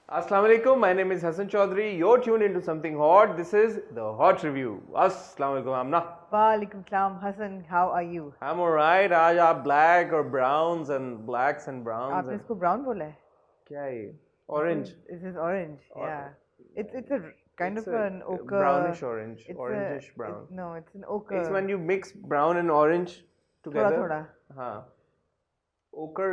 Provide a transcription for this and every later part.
Assalamu alaikum. My name is Hassan Chaudhary. You're tuned into something hot. This is the Hot Review. Assalamu alaikum, Amna. Walaikum salam, Hassan. How are you? I'm alright. आज आप black और browns and blacks and browns. आपने इसको brown बोला है? क्या है ये? Orange. This is orange. Yeah. It's a kind It's of an ochre. brownish orange. It's Orangish brown. No, it's an ochre. It's when you mix brown and orange together. थोड़ा. हाँ. Ochre.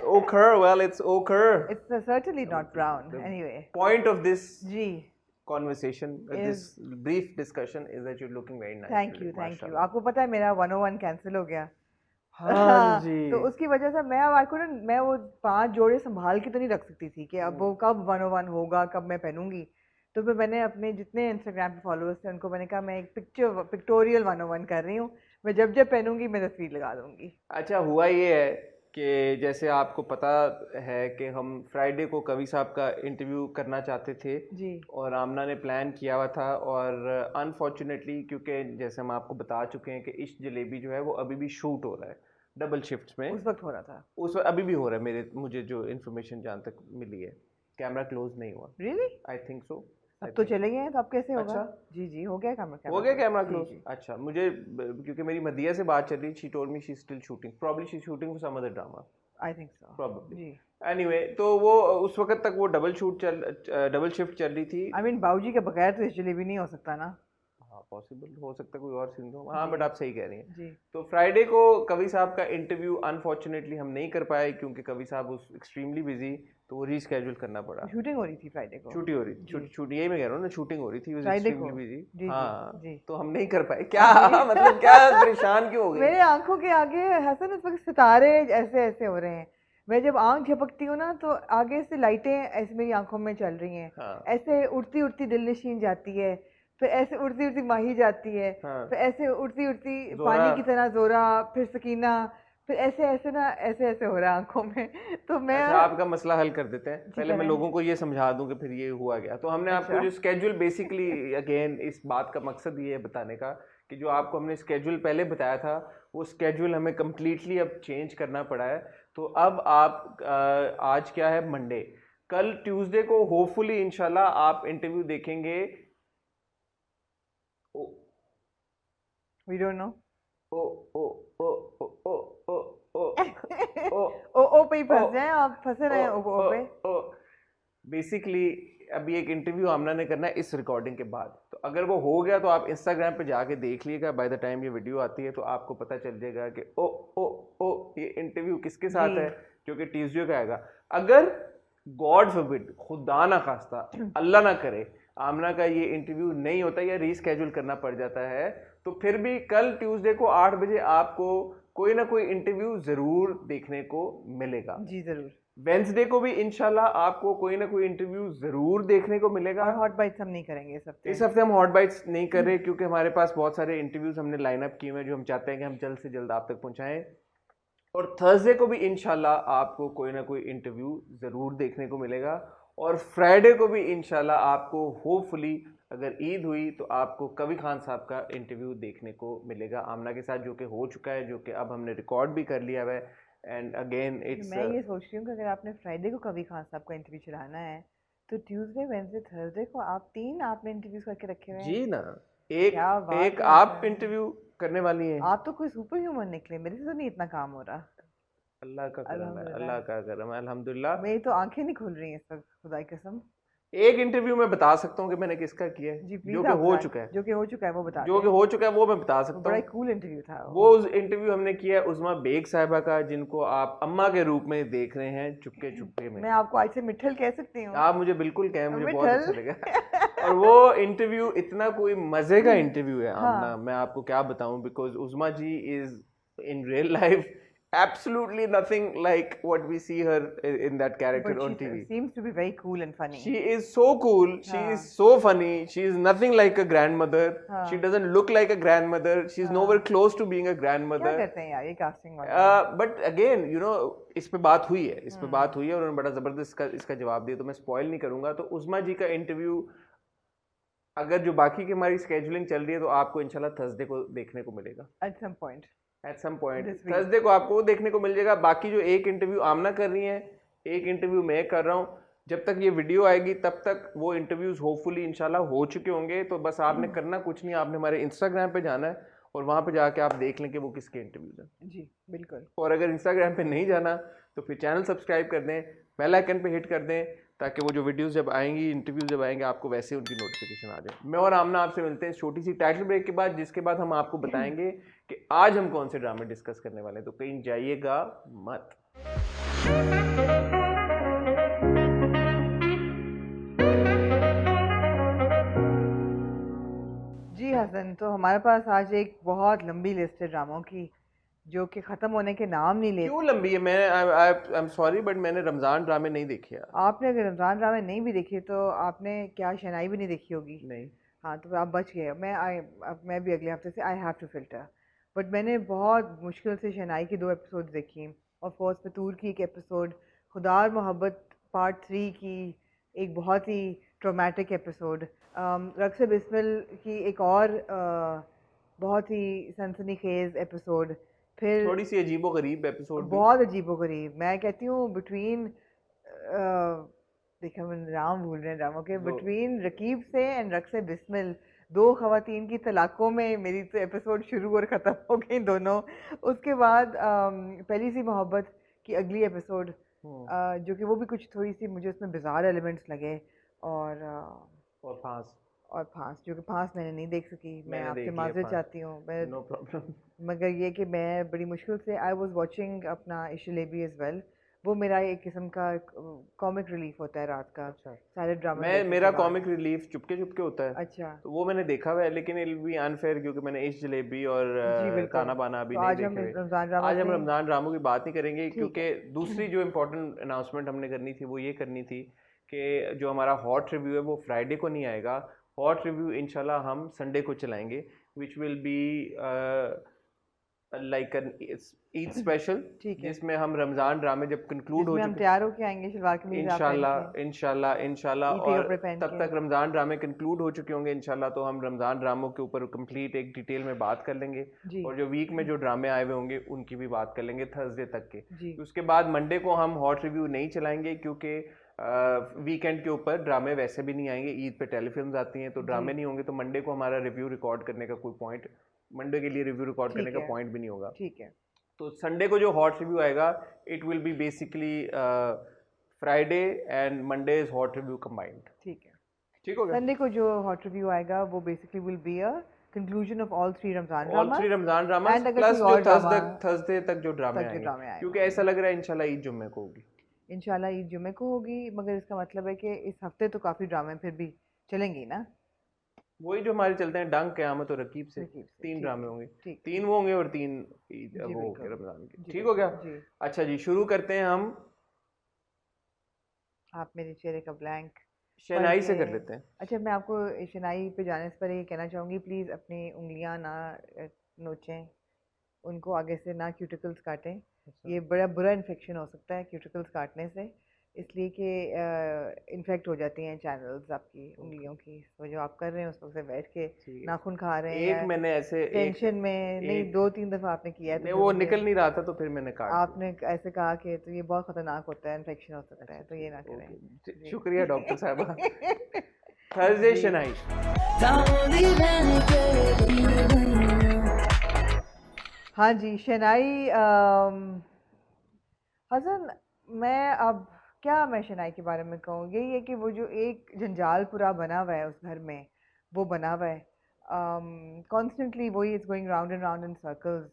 Ochre. Well, it's ochre. It's certainly not brown. Anyway. Point of this ji. conversation, this brief discussion is that you're looking very nice. Thank you. आपको पता है मेरा 101 cancel हो गया. हाँ जी. तो उसकी वजह से मैं वो 5 जोड़े संभाल के तो नहीं रख सकती थी कि अब वो कब 101 होगा, कब मैं पहनूंगी. तो फिर मैंने अपने जितने इंस्टाग्राम पे फॉलोअर्स थे उनको मैंने कहा मैं एक पिक्टोरियल 101 कर रही हूँ. मैं जब पहनूंगी मैं तस्वीर लगा दूंगी. अच्छा, हुआ ये है कि जैसे आपको पता है कि हम फ्राइडे को कवि साहब का इंटरव्यू करना चाहते थे जी. और आमना ने प्लान किया हुआ था और अनफॉर्चुनेटली क्योंकि जैसे हम आपको बता चुके हैं कि इश्क जलेबी जो है वो अभी भी शूट हो रहा है डबल शिफ्ट्स में. उस वक्त हो रहा था. उस वक्त अभी भी हो रहा है. मुझे जो इन्फॉर्मेशन जहाँ तक मिली है कैमरा क्लोज नहीं हुआ. रियली? आई थिंक सो. अब तो चले गए हैं तो अब कैसे होगा? अच्छा? जी हो गया कैमरा. हो गया कैमरा क्लोज. अच्छा, मुझे क्योंकि मेरी मदिया से बात चल रही, she told me she still shooting, probably she shooting for some other drama. I think so. Probably. जी. एनीवे, तो वो उस वक्त तक वो डबल शिफ्ट चल रही थी. आई मीन बाबूजी के बगैर तो इस जलेबी नहीं हो सकता ना. हाँ, पॉसिबल हो सकता है कोई और सीन हो. हाँ, बट आप सही कह रही हैं. जी. तो फ्राइडे को कवि साहब का इंटरव्यू अनफॉर्चुनेटली हम नहीं कर पाए क्योंकि कवि साहब उस एक्सट्रीमली बिजी, तो वो रीस्केड्यूल करना पड़ा. शूटिंग हो रही थी फ्राइडे को. छुट्टी हो रही थी. छुट्टी यही मैं कह रहा हूँ ना, शूटिंग हो रही थी. फ्राइडे को. बिजी. हाँ, जी. तो हम नहीं कर पाए. क्या मतलब क्या परेशान क्यों हो गए? मेरे आंखों के आगे हसन इस वक्त सितारे ऐसे ऐसे हो रहे हैं. मैं जब आंख झपकती हूँ ना तो आगे से लाइटें ऐसे मेरी आंखों में चल रही हैं. हाँ. ऐसे उड़ती उड़ती दिलनशीन जाती है, फिर ऐसे उड़ती उड़ती माही जाती है. हाँ. फिर ऐसे उड़ती उड़ती पानी की तरह जोरा, फिर सकीना, फिर ऐसे ऐसे हो रहा है आंखों में. तो मैं अच्छा, आपका मसला हल कर देते हैं. पहले मैं लोगों को ये समझा दूं कि फिर ये हुआ गया. तो हमने आपको जो स्केड्यूल बेसिकली अगेन इस बात का मकसद ये है बताने का कि जो आपको हमने स्केड्यूल पहले बताया था वो स्केड्यूल हमें कम्प्लीटली अब चेंज करना पड़ा है. तो अब आप आज क्या है, मंडे. कल ट्यूसडे को होपफुली इंशाल्लाह आप इंटरव्यू देखेंगे. We don't no. ओ पे ही फंस जाए आप. फंसे रहे ओ पे. बेसिकली अभी एक इंटरव्यू आमना ने करना है इस रिकॉर्डिंग के बाद. तो अगर वो हो गया तो आप इंस्टाग्राम पे जाके देख लीजिएगा. बाय द टाइम ये वीडियो आती है तो आपको पता चल जाएगा कि ओ ये इंटरव्यू किसके साथ है, जो कि ट्यूसडे का आएगा. अगर गॉड फॉरबिड, खुदा ना खास्ता, अल्लाह ना करे, आमना का ये इंटरव्यू नहीं होता या रीस्केड्यूल करना पड़ जाता है, तो फिर भी कल ट्यूसडे को 8 बजे आपको कोई ना कोई इंटरव्यू जरूर देखने को मिलेगा. जी जरूर. वेंसडे को भी इंशाल्लाह आपको कोई ना कोई इंटरव्यू जरूर देखने को मिलेगा. और हॉट बाइट्स हम नहीं करेंगे इस हफ्ते हम हॉट बाइट्स नहीं कर रहे क्योंकि हमारे पास बहुत सारे इंटरव्यूज हमने लाइन अप किए हुए हैं जो हम चाहते हैं कि हम जल्द से जल्द आप तक पहुंचाएं. और थर्सडे को भी इंशाल्लाह आपको कोई ना कोई इंटरव्यू जरूर देखने को मिलेगा. और फ्राइडे को भी इंशाल्लाह आपको होपफुली अगर ईद हुई तो आपको कवि खान साहब का इंटरव्यू देखने को मिलेगा आमना के साथ, जो कि हो चुका है, जो कि अब हमने रिकॉर्ड भी कर लिया है. एंड अगेन इट्स, मैं ये सोच रही हूँ कि अगर आपने फ्राइडे को कवि खान साहब का इंटरव्यू चलाना है तो ट्यूसडे, वेडनेसडे, थर्सडे को आप 3 आपने इंटरव्यूज करके रखे हुए हैं. जी ना. एक आप इंटरव्यू करने वाली हैं. आप तो कोई सुपर ह्यूमन निकले. मेरे से तो नहीं इतना काम हो रहा. अल्लाह का करम है, अल्लाह का करम है, अल्हम्दुलिल्लाह. मेरी तो आंखें नहीं खुल रही हैं इस वक्त, खुदा की कसम. एक इंटरव्यू में बता सकता हूँ कि मैंने किसका किया है, जो कि हो चुका है. जो कि हो चुका है वो बता. जो कि हो चुका है वो मैं बता सकता हूँ. बड़ा कूल इंटरव्यू था वो इंटरव्यू हमने किया है उस्मा बेग साहिबा का, जिनको आप अम्मा के रूप में देख रहे हैं चुपके चुपके में. मैं आपको आज से मिठल कह सकती हूँ. आप मुझे बिल्कुल कहें, मुझे बहुत अच्छा लगा. और वो इंटरव्यू इतना कोई मजे का इंटरव्यू है आमना, मैं आपको क्या बताऊं, because Usma ji is in real life absolutely nothing like what we see her in that character on TV. She seems to be very cool and funny. She is so cool. She is so funny. She is nothing like a grandmother. She doesn't look like a grandmother. She's nowhere close to being a grandmother. क्या करते हैं यार ये casting वाले? But again, you know, इस पे बात हुई है, इस पे बात हुई है और उन्होंने बड़ा जबरदस्त इसका जवाब दिया, तो मैं स्पॉइल नहीं करूंगा. तो उस्मा जी का इंटरव्यू अगर जो बाकी की हमारी स्केजुलिंग चल रही है तो आपको इंशाल्लाह थर्सडे को देखने को मिलेगा. At some point. थर्सडे को आपको देखने को मिल जाएगा. बाकी जो एक इंटरव्यू आमना कर रही हैं एक इंटरव्यू मैं कर रहा हूँ, जब तक ये वीडियो आएगी तब तक वो इंटरव्यूज होपफुली इंशाल्लाह हो चुके होंगे। तो बस आपने करना कुछ नहीं, आपने हमारे इंस्टाग्राम पे जाना है और वहाँ पे जाके आप देख लें कि वो किसके इंटरव्यूज हैं। जी बिल्कुल। और अगर इंस्टाग्राम पे नहीं जाना तो फिर चैनल सब्सक्राइब कर दें, बेल आइकन पे हिट कर दें, ताकि वो जो वीडियोस जब आएंगी, इंटरव्यूज जब आएंगे, आपको वैसे उनकी नोटिफिकेशन आ जाए। मैं और आमना आपसे मिलते हैं छोटी सी टाइटल ब्रेक के बाद, जिसके बाद हम आपको बताएंगे कि आज हम कौन से ड्रामे डिस्कस करने वाले हैं। तो कहीं जाइएगा मत। जी हसन, तो हमारे पास आज एक बहुत लंबी लिस्ट है ड्रामों की, जो कि ख़त्म होने के नाम नहीं लेते। क्यों लंबी है? मैं आई एम सॉरी बट मैंने रमजान ड्रामे नहीं देखे यार। आपने अगर रमज़ान ड्रामे नहीं भी देखे तो आपने क्या शनाई भी नहीं देखी होगी। नहीं। हाँ, तो आप बच गए। अब मैं भी अगले हफ्ते से I have to filter, but मैंने बहुत मुश्किल से शनाई की 2 एपिसोड देखी, और फौज फतूर की एक एपिसोड, खुदा और मोहब्बत पार्ट 3 की एक बहुत ही ट्रोमेटिक एपिसोड, रक्स बिस्मिल की एक और बहुत ही सनसनीखेज एपिसोड, फिर थोड़ी सी अजीबो गरीब एपिसोड भी। बहुत अजीबोगरीब, मैं कहती हूँ बिटवीन, देखा मैंने नाम भूल रहे हैं ड्रामों के, बिटवीन रकीब से एंड रक्स बिस्मिल, 2 खवातीन की तलाकों में मेरी तो एपिसोड शुरू और ख़त्म हो गई दोनों। उसके बाद पहली सी मोहब्बत की अगली एपिसोड, जो कि वो भी कुछ थोड़ी सी मुझे उसमें बिजार एलिमेंट्स लगे, और फांस। और फांस, जो कि फांस मैंने नहीं देख सकी। मैं मैंने आपसे देख लिया माजरत फांस। चाहती हूँ, मैं नो प्रॉब्लम। मगर ये कि मैं बड़ी मुश्किल से आई वॉज वॉचिंग अपना इशलेबी एज वेल। वो मेरा एक किस्म का कॉमिक रिलीफ होता है रात का, अच्छा। सारे ड्रामे मैं देखने मेरा के बाद। कॉमिक रिलीफ चुपके चुपके होता है, अच्छा तो वो मैंने देखा हुआ है, लेकिन इट बी अनफेयर क्योंकि मैंने इश्क जलेबी और जी बिल्कुल। ताना बाना अभी तो नहीं आज हम देखे हुए। रमज़ान ड्रामा आज हम से, रमज़ान ड्रामों की बात नहीं करेंगे, ठीक है। क्योंकि दूसरी जो इम्पोर्टेंट अनाउंसमेंट हमने करनी थी वो ये करनी थी कि जो हमारा हॉट रिव्यू है वो फ्राइडे को नहीं आएगा। हॉट रिव्यू इंशाल्लाह हम संडे को चलाएंगे, which will be like an Eid special, ठीक है, जिसमें हम रमज़ान ड्रामे जब कंक्लूड हो जिसमें हम चुके, तैयार होके आएंगे शलवार कमीज आप पहन इंशाल्लाह के, इंशाल्लाह इंशाल्लाह, ईद के और कपड़े पहन तब के। तक रमज़ान ड्रामे कंक्लूड हो चुके होंगे इंशाल्लाह। तो हम रमज़ान ड्रामों के ऊपर कंप्लीट एक डिटेल में बात कर लेंगे, जी और जो वीक में जो ड्रामे आए हुए होंगे उनकी भी बात कर लेंगे थर्सडे तक के। जी उसके बाद मंडे को हम हॉट रिव्यू नहीं चलाएंगे, क्योंकि वीकेंड के ऊपर ड्रामे वैसे भी नहीं आएंगे, ईद पे टेलीफिल्म्स आती हैं तो ड्रामे जी, नहीं होंगे। तो मंडे को हमारा रिव्यू रिकॉर्ड करने का कोई पॉइंट, मंडे के लिए रिव्यू रिकॉर्ड करने ठीक का है, पॉइंट भी नहीं होगा। ठीक है, तो संडे को जो हॉट रिव्यू आएगा, it will be basically Friday and Monday is hot review combined. ठीक है। ठीक हो गया? संडे को जो हॉट रिव्यू आएगा वो basically will be a conclusion of all 3 Ramzan all drama, 3 Ramzan drama and अगर प्लस कोई जो और ड्रामा थर्सडे तक जो ड्रामे तक जो आएंगे, ड्रामे आए क्योंकि होंगे। ऐसा लग रहा है इंशाल्लाह ईद जुम्मे को होगी। इंशाल्लाह ईद जुमे को होगी, मगर इसका मतलब है कि इस हफ्ते तो काफ़ी ड्रामे फिर भी चलेंगी ना। वही जो हमारे चलते हैं, डंक, क़यामत और रकीब से तरकीब से, 3 ठीक ड्रामे है, होंगे। ठीक 3 वो होंगे और 3 जी वो हो बिल्कुल, गए रमजान के। जी ठीक हो गया? बिल्कुल, जी। अच्छा जी, शुरू करते हैं हम आप मेरे चेहरे का ब्लैंक पढ़ शहनाई से के। कर लेते हैं। अच्छा, मैं आपको शनाई पे जाने से पहले ये कहना चाहूँगी, प्लीज़ अपनी उंगलियां ना नोचें, उनको आगे से ना क्यूटिकल्स काटें। ये बड़ा बुरा इन्फेक्शन हो सकता है क्यूटिकल्स काटने से, इसलिए कि इन्फेक्ट हो जाती हैं चैनल्स आपकी उंगलियों की। तो जो आप कर रहे हैं उस वक्त से बैठ के नाखून खा रहे हैं, एक या मैंने ऐसे टेंशन में नहीं, एक 2-3 दफ़ा आपने किया है, तो नहीं, फिर वो मुझे निकल नहीं रहा था तो फिर मैंने काट दिया। आपने ऐसे कहा कि तो ये बहुत ख़तरनाक होता है, इन्फेक्शन हो सकता है, अच्छा तो ये ठीक ना है, करें। ओके, जी। शुक्रिया डॉक्टर साहबा। थर्सडे जी। शनाई। हाँ जी, शनाई, हसन, मैं अब क्या मैं शनाई के बारे में कहूँ, यही है कि वो जो एक जंजाल पूरा बना हुआ है उस घर में, वो बना हुआ है कॉन्स्टेंटली, वही is going round and round in circles.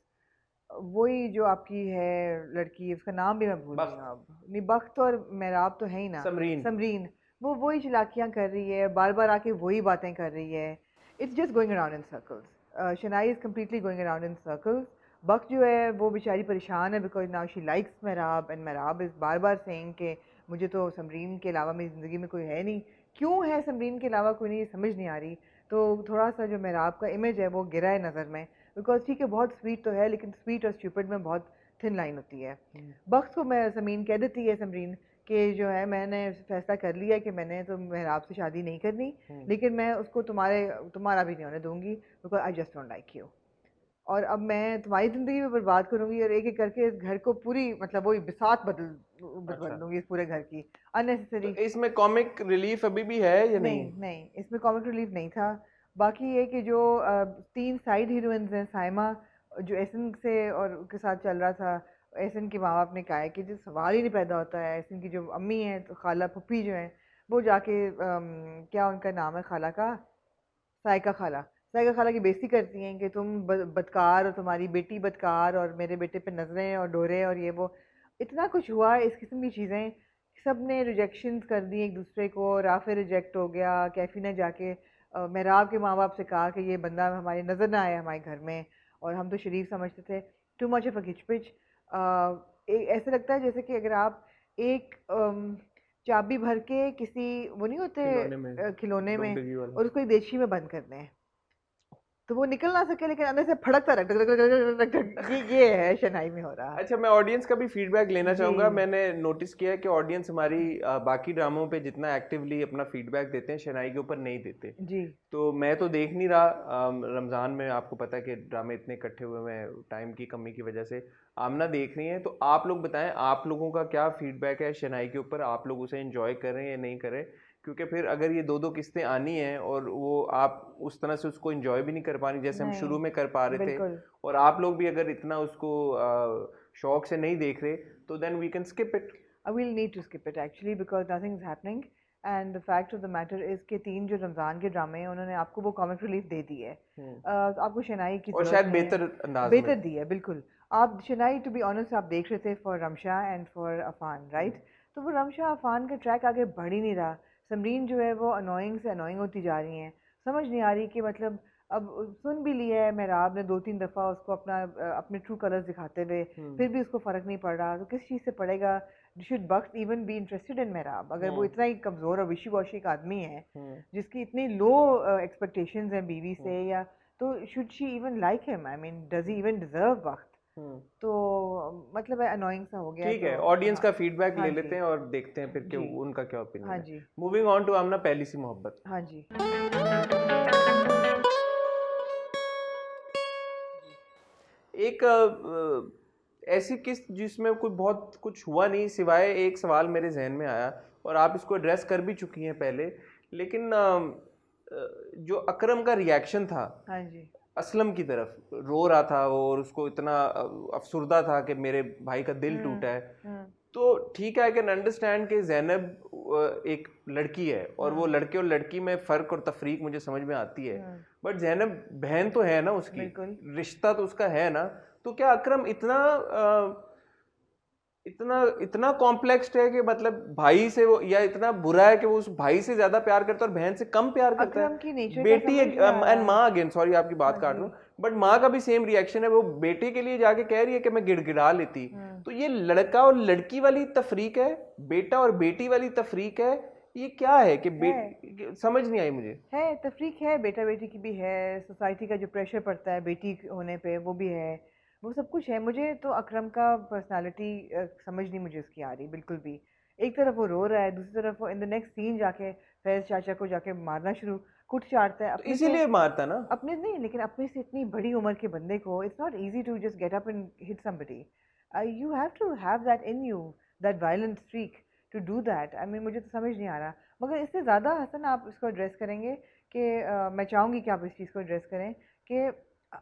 वही जो आपकी है लड़की, उसका नाम भी मैं भूल गई हूँ बख्त। अब, नहीं बख्त और मेहराब तो है ही ना, समरीन। समरीन, वो वही चलाकियाँ कर रही है, बार बार आके वही बातें कर रही है। It's just going around in circles, Shanai is completely going around in circles. Bakht जो है वो बेचारी परेशान है, because now she likes Mehrab, and Mehrab is बार बार सेइंग कि मुझे तो समरीन के अलावा मेरी ज़िंदगी में कोई है नहीं। क्यों है समरीन के अलावा कोई नहीं, समझ नहीं आ रही। तो थोड़ा सा जो मेहराब का इमेज है वो गिरा है नज़र में, बिकॉज ठीक है बहुत स्वीट तो है, लेकिन स्वीट और स्टूपिड में बहुत थिन लाइन होती है। बख्त को मैं समरीन कह देती है, समरीन कि जो है मैंने फैसला कर लिया कि मैंने तो मेहराब से शादी नहीं करनी, लेकिन मैं उसको तुम्हारा भी नहीं होने दूंगी, because I just don't like you. और अब मैं तुम्हारी ज़िंदगी में बर्बाद करूंगी और एक एक करके इस घर को पूरी मतलब वही बिसात बदल अच्छा, दूंगी इस पूरे घर की तो अननेसेसरी। इसमें कॉमिक रिलीफ अभी भी है या नहीं? नहीं नहीं, इसमें कॉमिक रिलीफ नहीं था। बाकी ये कि जो 3 साइड हीरोइंस हैं, साइमा जो एहसन से और के साथ चल रहा था, एहसन के माँ बाप ने कहा है कि जो सवाल ही नहीं पैदा होता है, एहसन की जो अम्मी है तो खाला पप्पी जो है वो जाके क्या उनका नाम है खाला का, सायका खाला, सायका खाला की बेइज्जती करती हैं कि तुम बदकार और तुम्हारी बेटी बदकार और मेरे बेटे पे नजरें और डोरे और ये वो इतना कुछ हुआ इस किस्म की चीज़ें। सब ने रिजेक्शंस कर दी एक दूसरे को, राफे रिजेक्ट हो गया, कैफी ने जाके मेहराब के माँ बाप से कहा कि ये बंदा हमारी नज़र ना आए हमारे घर में, और हम तो शरीफ समझते थे। टू मच ऑफ अ खिचपिच। ऐसे लगता है जैसे कि अगर आप एक चाबी भर के किसी वो नहीं होते खिलौने में, खिलौने डुग में डुगी वाला। और उसको एक देशी में बंद कर दें तो वो निकल ना सके, लेकिन अंदर से फड़कता रहे, टक टक टक टक टक टक। ये है शनाई में हो रहा। अच्छा, मैं ऑडियंस का भी फीडबैक लेना जी चाहूँगा। मैंने नोटिस किया है कि ऑडियंस हमारी बाकी ड्रामों पे जितना एक्टिवली अपना फीडबैक देते हैं, शनाई के ऊपर नहीं देते। जी तो मैं तो देख नहीं रहा। रमज़ान में आपको पता है कि ड्रामे इतने इकट्ठे हुए हुए हैं टाइम की कमी की वजह से। आमना देख रही हैं, तो आप लोग बताएं आप लोगों का क्या फीडबैक है शनाई के ऊपर, आप लोग उसे एंजॉय कर रहे हैं या नहीं कर रहे? क्योंकि फिर अगर ये दो दो किस्तें आनी हैं और वो आप उस तरह से उसको एंजॉय भी नहीं कर पानी जैसे हम शुरू नहीं में कर पा रहे थे, बिल्कुल। और आप लोग भी अगर इतना उसको शौक से नहीं देख रहे, तो then we can skip it. I will need to skip it actually because nothing is happening and the fact of the matter is कि 3 जो रमज़ान के ड्रामे हैं उन्होंने आपको वो कॉमिक रिलीफ दे दी है। तो आपको शनाई की और ज़रूरत शायद नहीं है, बेहतर अंदाज में। बेहतर दी है बिल्कुल। आप शनाई टू बी ऑनेस्ट आप देख रहे थे for Ramsha and for Afan right, तो वो रमशा अफान का ट्रैक आगे बढ़ ही नहीं रहा। समरीन जो है वो अनोइंग से अनोइंग होती जा रही हैं, समझ नहीं आ रही कि मतलब अब सुन भी लिया है मेहराब ने 2-3 दफ़ा उसको अपने ट्रू कलर्स दिखाते हुए, फिर भी उसको फ़र्क नहीं पड़ रहा, तो किस चीज़ से पड़ेगा? Should Bakht even be interested in मेहराब? अगर वो इतना ही कमज़ोर और विशी वॉशी एक आदमी है जिसकी इतनी लो एक्सपेक्टेशंस हैं बीवी से, या तो should she even like him? I mean does he even deserve Bakht? तो मतलब है अनोइंग सा हो गया है। ठीक तो है, ऑडियंस हाँ का फीडबैक हाँ ले जी लेते हैं और देखते हैं फिर कि जी उनका क्या हाँ ओपिनियन है। जी मूविंग ऑन टू आमना पहली सी मोहब्बत। हाँ जी एक ऐसी किस्त जिसमें कोई बहुत कुछ हुआ नहीं, सिवाय एक सवाल मेरे जहन में आया और आप इसको एड्रेस कर भी चुकी हैं पहले, लेकिन जो अकरम का रिएक्शन था हाँ जी असलम की तरफ, रो रहा था वो और उसको इतना अफसुर्दा था कि मेरे भाई का दिल टूटा है। हम्म तो ठीक है, आई कैन अंडरस्टैंड कि ज़ैनब एक लड़की है और वो लड़के और लड़की में फ़र्क और तफरीक मुझे समझ में आती है, बट ज़ैनब बहन तो है ना उसकी, बिल्कुल रिश्ता तो उसका है ना। तो क्या अकरम इतना इतना इतना कॉम्प्लेक्स्ड है कि मतलब भाई से वो, या इतना बुरा है कि वो उस भाई से ज्यादा प्यार करता है और बहन से कम प्यार करता अकरम की है? नेचर का बेटी समझ नहीं आ एंड रहा। माँ, अगेन सॉरी आपकी बात हाँ काट जी रहा हूँ, बट माँ का भी सेम रिएक्शन है, वो बेटे के लिए जाके कह रही है कि मैं गिड़गिड़ा लेती। तो ये लड़का और लड़की वाली तफरीक है, बेटा और बेटी वाली तफरीक है, ये क्या है कि समझ नहीं आई मुझे। है तफरीक है, बेटा बेटी की भी है, सोसाइटी का जो प्रेशर पड़ता है बेटी होने पे वो भी है, वो सब कुछ है। मुझे तो अकरम का पर्सनालिटी समझ नहीं मुझे उसकी आ रही बिल्कुल भी। एक तरफ वो रो रहा है, दूसरी तरफ वो इन द नेक्स्ट सीन जाके फैज चाचा को जाके मारना शुरू, कुछ चाटता है तो अपने से, इसीलिए मारता ना। अपने नहीं लेकिन अपने से इतनी बड़ी उम्र के बंदे को it's not easy to just get up and hit somebody. You have to have that in you, that violent streak to do that. I mean मुझे तो समझ नहीं आ रहा। मगर इससे ज़्यादा हसन आप इसको एड्रेस करेंगे कि मैं चाहूँगी कि आप इस चीज़ को एड्रेस करें कि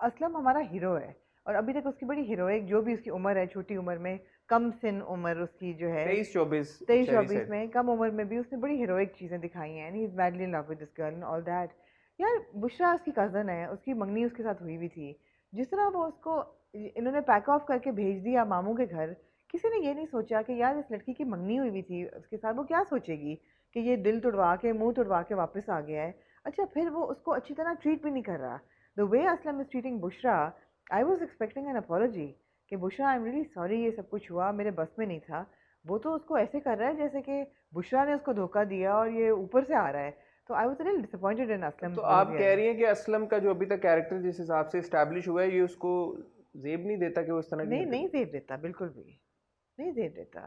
असलम हमारा हीरो है और अभी तक उसकी बड़ी हीरोइक जो भी उसकी उम्र है, छोटी उम्र में, कम सिन उम्र उसकी जो है 23-24 23-24 में, कम उम्र में भी उसने बड़ी हीरोइक चीज़ें दिखाई हैं, he is madly in love with this girl and all that. यार बुशरा उसकी कज़न है, उसकी मंगनी उसके साथ हुई भी थी, जिस तरह वो उसको इन्होंने पैक ऑफ करके भेज दिया मामू के घर, किसी ने ये नहीं सोचा कि यार इस लड़की की मंगनी हुई भी थी उसके साथ, वो क्या सोचेगी कि ये दिल तुड़वा के मुंह तुड़वा के वापस आ गया है। अच्छा फिर वो उसको अच्छी तरह ट्रीट भी नहीं कर रहा। The way Aslam is treating Bushra, I was expecting an apology कि Bushra I am really sorry ये सब कुछ हुआ, मेरे बस में नहीं था। वो तो उसको ऐसे कर रहा है जैसे कि बुशरा ने उसको धोखा दिया और ये ऊपर से आ रहा है। तो I was really disappointed in Aslam तो आप कह रही हैं कि असलम का जो अभी तक कैरेक्टर जिस हिसाब से इस्टेब्लिश हुआ है, ये उसको जेब नहीं देता कि वो इस तरह की नहीं हरकत। नहीं जेब देता, बिल्कुल भी नहीं जेब देता।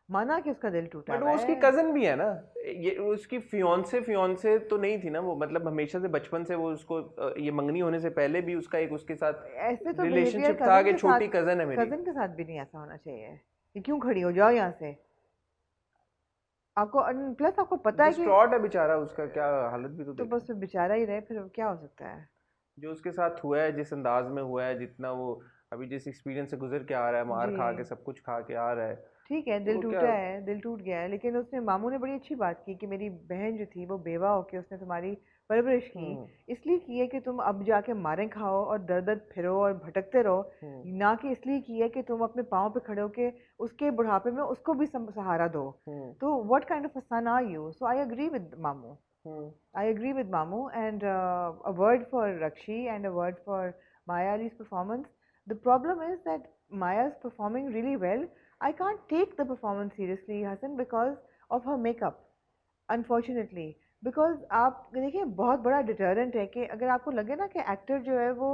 माना कि उसका दिल टूटा बट हुआ वो उसकी है। कजन भी है ना, ये उसकी फियोंसे तो नहीं थी ना वो, मतलब हमेशा से बचपन से वो उसको ये मंगनी होने से पहले भी उसका एक उसके साथ ऐसे तो बिहेवियर रिलेशनशिप था कि छोटी कजन है मेरी। कजन के साथ भी नहीं ऐसा होना चाहिए कि क्यों खड़ी हो जाओ यहाँ से। आपको प्लस आपको पता है कि डिस्ट्रॉट है बेचारा, उसका क्या हालत भी तो तो देखो बस फिर बेचारा ही रहे, फिर क्या हो सकता है। जो उसके साथ हुआ है, जिस अंदाज में हुआ है, जितना वो अभी जिस एक्सपीरियंस से गुजर के आ रहा है, मार जी खा के सब कुछ खा के आ रहा है, ठीक है, दिल तो क्या। टूटा है, दिल टूट गया है, लेकिन उसने मामू ने बड़ी अच्छी बात की कि मेरी बहन जो थी वो बेवा होके उसने तुम्हारी परवरिश की, हम्म इसलिए की है कि तुम अब जाके मारें खाओ और दर दर फिरो और भटकते रहो, हम्म ना कि इसलिए की है कि तुम अपने पाँव पे खड़े होके उसके बुढ़ापे में उसको भी सहारा दो। हम्म तो what kind of a son are you? So I agree with Mamu, hmm I agree with Mamu, and a word for Rakshi and a word for Maya Ali's performance. The problem is that Maya's performing really well. I can't take the performance seriously, Hassan, because of her makeup. Unfortunately, because आप देखिए बहुत बड़ा deterrent है कि अगर आपको लगे ना कि एक्टर जो है वो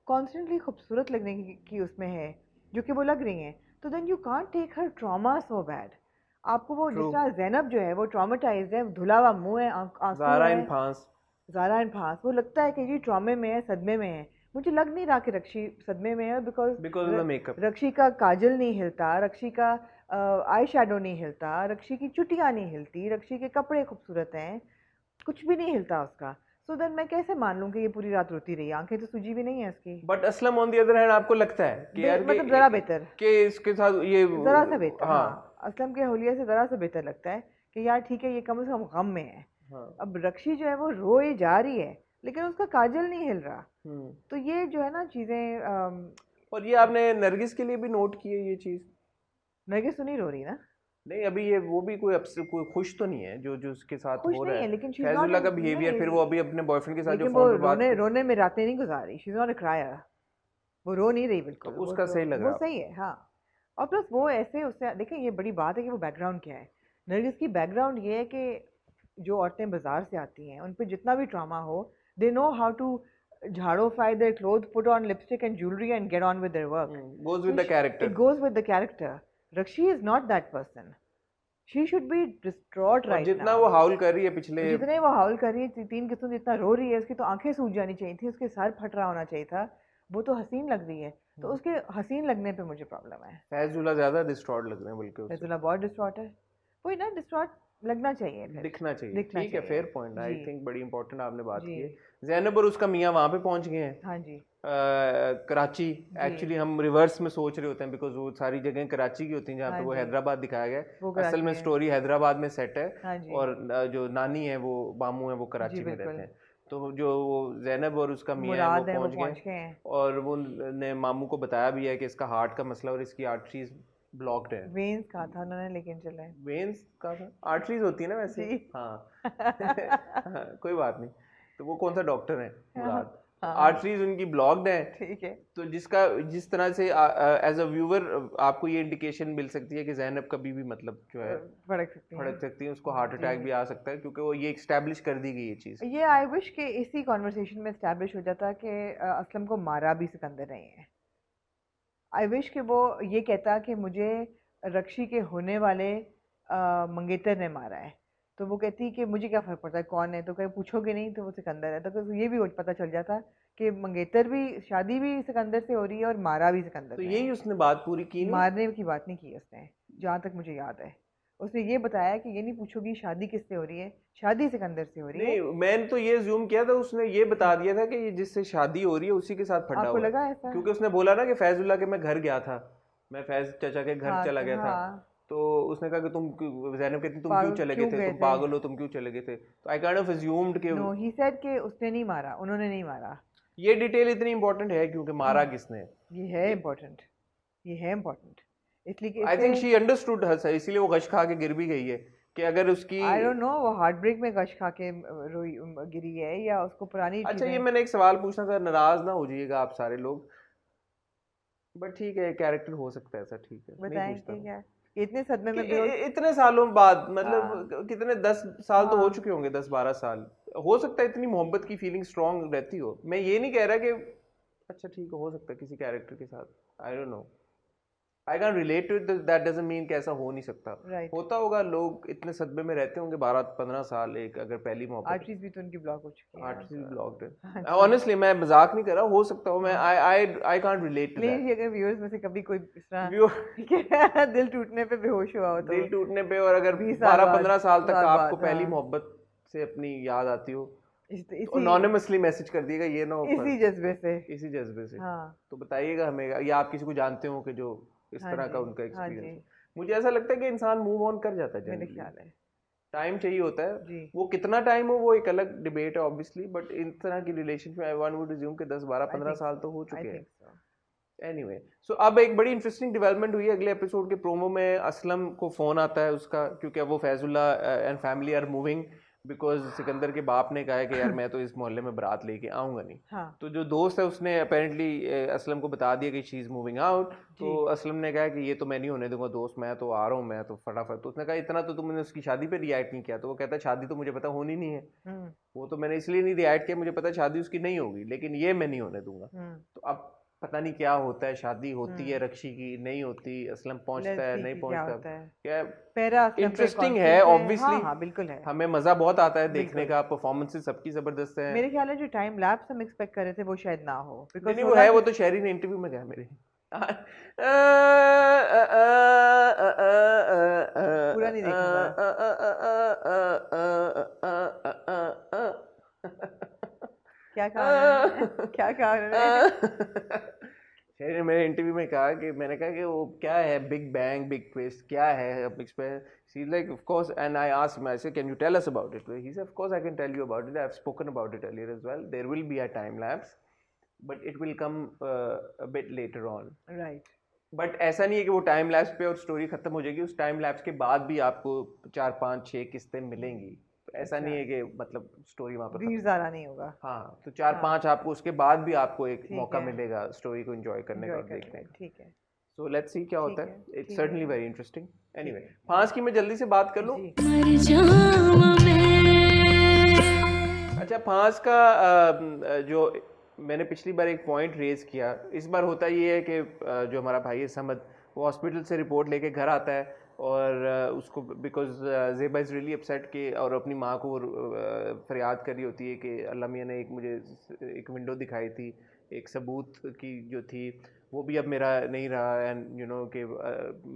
कॉन्स्टेंटली खूबसूरत लगने की उसमें है, जो कि वो लग रही हैं, तो then you can't take her trauma so bad. आपको वो ट्रू। जिस तरह जैनब जो है वो ट्रॉमेटाइज्ड है, धुला हुआ मुंह है, आंसू ज़ारा है, इन फांस। ज़ारा एंड फास, वो लगता है कि जी ट्रॉमे में है, सदमे में है। मुझे लग नहीं रहा कि रक्षी सदमे में है, because of because the makeup. Rakshi का काजल नहीं हिलता, रक्षी का आई शेडो नहीं हिलता, रक्षी की चुटियाँ नहीं हिलती, रक्षी के कपड़े खूबसूरत हैं, कुछ भी नहीं हिलता उसका। सो देन मैं कैसे मान लूँ कि ये पूरी रात रोती रही? आंखें तो सूजी भी नहीं है इसकी। But Aslam on the other hand आपको लगता है कि यार मतलब ज़रा बेहतर, कि इसके साथ ये ज़रा सा बेहतर, हाँ हाँ, असलम के हुलिया से ज़रा सा बेहतर लगता है कि यार ठीक है, ये कम से कम गम में है। हाँ अब रक्षी जो है वो रोए जा रही है, लेकिन उसका काजल नहीं हिल रहा। हम्म। तो ये जो है ना चीज़ें, और ये आपने नरगिस के लिए भी नोट की है ये चीज़? नरगिस तो नहीं रो रही ना। नहीं अभी ये वो भी कोई खुश तो नहीं है जो जो उसके साथ खुश हो रहा नहीं है। है, लेकिन शी इज़ नॉट फैजुल्ला का बिहेवियर, नहीं, फिर वो अभी अपने बॉयफ्रेंड के साथ जो लेकिन वो फोन पे बात रोने कर, रोने में रातें नहीं गुजार रही। शी इज़ नॉट अ क्रायर, वो रो नहीं रही तो बिल्कुल, वो उसका तो सही लग वो रहा सही आपको? है, हाँ। और प्लस वो ऐसे उससे देखिए, ये बड़ी बात है कि वो बैकग्राउंड क्या है। नरगिस की बैकग्राउंड ये है कि जो औरतें बाजार से आती हैं उन पर जितना भी ट्रामा हो, दे नो हाउ टू झाड़ोफाई their cloth, put on lipstick and jewellery and get on with their work. Goes with So the it character. goes with the character. Rakshi is not that person. She should be distraught और right जितना now. वो हाउल कर रही है पिछले, जितने वो हाउल कर रही है, 3 किस्म जितना रो रही है, उसकी तो आंखें सूज जानी चाहिए थी, उसके सर फट रहा होना चाहिए था। वो तो हसीन लग रही है, तो उसके हसीन लगने पे मुझे प्रॉब्लम है। फैजुल्ला ज्यादा डिस्ट्रॉयड लग रहे हैं बल्कि उससे। फैजुल्ला बहुत डिस्ट्रॉट है। वही ना, डिस्ट्रॉट लगना चाहिए फिर, दिखना चाहिए, दिखना ठीक है, चाहिए। फेयर पॉइंट, आई जी थिंक बड़ी इंपॉर्टेंट आपने बात जी की है। जैनब और उसका मियाँ वहाँ पे पहुँच गए हैं हाँ जी कराची। जी एक्चुअली हम रिवर्स में सोच रहे होते हैं बिकॉज वो सारी जगह कराची की होती हैं जहाँ हाँ पे वो जी, हैदराबाद दिखाया गया वो है। असल कराची में है। स्टोरी हैदराबाद में सेट है, हाँ जी और जो नानी है वो मामू है वो जी कराची में रहते बिल्कुल। हैं। तो जो वो जैनब और उसका मियाँ है वो मुराद है, वो पहुँच गए, पहुंच गए हैं। और वो ने मामू को बताया भी है कि इसका हार्ट का मसला और इसकी आर्टरीज ब्लॉक्ड है। वेन्स कहा था उन्होंने, लेकिन चले वेन्स का था, आर्टरीज होती है ना वैसे। जी हाँ हाँ, कोई बात नहीं। तो वो कौन सा डॉक्टर है मुराद? हाँ आर्टरीज उनकी ब्लॉक्ड है। ठीक है। तो जिसका जिस तरह से एज अ व्यूअर आपको ये इंडिकेशन मिल सकती है कि जैनब कभी भी मतलब जो है भड़क सकती हैं भड़क सकती है, उसको हार्ट जी। अटैक भी आ सकता है, क्योंकि वो ये एक्स्टैब्लिश कर दी गई ये चीज़। ये आई विश कि इसी कॉन्वर्सेशन में एस्टैब्लिश हो जाता कि असलम को मारा भी सिकंदर नहीं है। आई विश कि वो ये कहता कि मुझे रक्षी के होने वाले मंगेतर ने मारा है, तो वो कहती कि मुझे क्या फ़र्क पड़ता है कौन है, तो कहीं पूछोगे नहीं तो वो सिकंदर है, तो ये भी पता चल जाता कि मंगेतर भी, शादी भी सिकंदर से हो रही है और मारा भी सिकंदर तो ने यही है। उसने बात पूरी की नहीं। मारने की बात नहीं की उसने, जहाँ तक मुझे याद है। उसने ये बताया कि ये नहीं पूछोगी शादी किससे हो रही है, शादी सिकंदर से हो रही है। नहीं, मैंने तो ये जूम किया था, उसने ये बता दिया था कि ये जिससे शादी हो रही है उसी के साथ फटा आपको हुआ है। लगा ऐसा? क्योंकि उसने बोला ना कि फैजुल्ला के मैं घर गया था, मैं फैज चाचा के घर हाँ चला गया था। हाँ, तो उसने कहा कि जैनब कहती तुम क्यों पागल चले गए क्यों थे, गए तुम थे? पागल हो, तुम क्यों चले गए थे? तो आई काइंड ऑफ अज्यूम्ड कि नो, ही सेड कि उसने नहीं मारा, उन्होंने नहीं मारा। ये डिटेल इतनी इंपॉर्टेंट है क्योंकि मारा किसने। ये है इम्पोर्टेंट, ये है इम्पोर्टेंट, इसलिए कि आई इससे think she understood her sir, इसीलिए वो गश खा के गिर भी गई है कि अगर उसकी। आई डोंट नो वो हार्ट ब्रेक में गश खा के रोई गिरी है या उसको पुरानी अच्छा, ये चीजें। मैंने एक सवाल पूछना था, नाराज ना हो जाइएगा आप सारे लोग, बट ठीक है कैरेक्टर हो सकता है ऐसा, ठीक है नहीं बताएं पूछता कि था क्या, इतने सदमे कि में बेहोश। इतने सालों बाद, हाँ मतलब कितने 10 साल तो हो हाँ, चुके होंगे, 10-12 साल। हो सकता है इतनी मोहब्बत की फीलिंग स्ट्रांग रहती हो, मैं ये नहीं कह रहा कि अच्छा ठीक है, हो सकता है किसी कैरेक्टर के साथ, I don't know. I can relate to it, that doesn't mean कि ऐसा हो नहीं सकता। Right. होता होगा, लोग इतने सदमे में रहते होंगे 12-15 साल, एक अगर पहली मोहब्बत। आर्टिस्ट भी तो उनकी ब्लॉक हो चुकी है। आर्टिस्ट भी ब्लॉक्ड है। अच्छा। ऑनेस्टली मैं मजाक नहीं कर रहा, हो सकता हूँ मैं, I can't relate to please that. अगर व्यूअर्स में से कभी कोई इस तरह दिल टूटने पे बेहोश हुआ हो तो दिल टूटने पे, और अगर 20 साल 12-15 साल तक बाद, आपको पहली हाँ। मोहब्बत से अपनी याद आती हो, इसी अनोनिमसली मैसेज कर दिएगा, ये ना हो इसी जज्बे से। इसी जज्बे से। हाँ तो बताइएगा हमें, या आप किसी को जानते हो कि जो इस हाँ तरह का जी, उनका हाँ एक्सपीरियंस जी, हो। मुझे ऐसा लगता है कि इंसान मूव ऑन कर जाता है मेरे जनरली, ख्याल है टाइम चाहिए होता है। जी। वो कितना टाइम हो वो एक अलग डिबेट है ऑब्वियसली, बट इन तरह की रिलेशनशिप में वन वुड अज्यूम कि 10-12-15 साल तो हो आई चुके हैं। Think so. एनीवे, सो अब एक बड़ी इंटरेस्टिंग डेवलपमेंट हुई है अगले एपिसोड के प्रोमो में। असलम को फोन आता है उसका, क्योंकि अब वो Faizullah and family are moving, because Sikandar के बाप ने कहा है कि यार मैं तो इस मोहल्ले में बारात लेके आऊंगा नहीं। हाँ तो जो दोस्त है उसने अपेरेंटली असलम को बता दिया कि शी इज मूविंग आउट। तो असलम ने कहा कि ये तो मैं नहीं होने दूंगा दोस्त, मैं तो आ रहा हूँ, मैं तो फटाफट। तो उसने कहा इतना तो तुमने उसकी शादी पे रिएक्ट नहीं किया। तो वो कहता है शादी तो मुझे पता होनी नहीं है, वो तो मैंने इसलिए नहीं रिएक्ट किया, मुझे पता शादी उसकी नहीं होगी, लेकिन ये मैं नहीं होने दूंगा। तो अब पता नहीं क्या होता है, शादी होती है रक्षी की, नहीं होती, असलम पहुंचता है नहीं पहुंचता, क्या इंटरेस्टिंग है ऑब्वियसली। हाँ बिल्कुल है, हमें मजा बहुत आता है देखने का, परफॉर्मेंसेस सबकी जबरदस्त है। मेरे ख्याल है जो टाइम लैप्स हम एक्सपेक्ट कर रहे थे वो शायद ना हो, नहीं वो है, वो तो शहरी ने इंटरव्यू में कहा मेरे। पूरा नहीं देखूंगा। क्या कहा क्या कहा शहरी ने मेरे इंटरव्यू में कहा कि, मैंने कहा कि वो क्या है बिग बैंग बिग ट्विस्ट क्या है अब इस पे। She is like of course, and I asked him, I said can you tell us about it. He said of course I can tell you about it, I have spoken about it earlier as well, there will be a time lapse but it will come a bit later on. Right, but ऐसा नहीं है कि वो time lapse पे और story खत्म हो जाएगी, उस टाइम लैप्स के बाद भी आपको 4-5-6 किस्तें मिलेंगी। तो ऐसा नहीं है कि मतलब स्टोरी वहाँ पर वीर ज़ारा नहीं होगा। हाँ, तो 4-5 आपको उसके बाद भी आपको एक मौका मिलेगा स्टोरी को एंजॉय करने का और देखने का। ठीक है, सो लेट्स सी क्या होता है, it's certainly very interesting. Anyway, फांस की मैं जल्दी से बात कर लूँ। अच्छा, फांस का जो मैंने पिछली बार एक पॉइंट रेज किया, इस बार होता ये है कि जो हमारा भाई है समद, वो हॉस्पिटल से रिपोर्ट लेके घर आता है और उसको because Zeba is really upset के, और अपनी माँ को फरियाद करी होती है कि अल्लाह मियाँ ने एक मुझे एक विंडो दिखाई थी, एक सबूत की जो थी वो भी अब मेरा नहीं रहा, एंड यू नो कि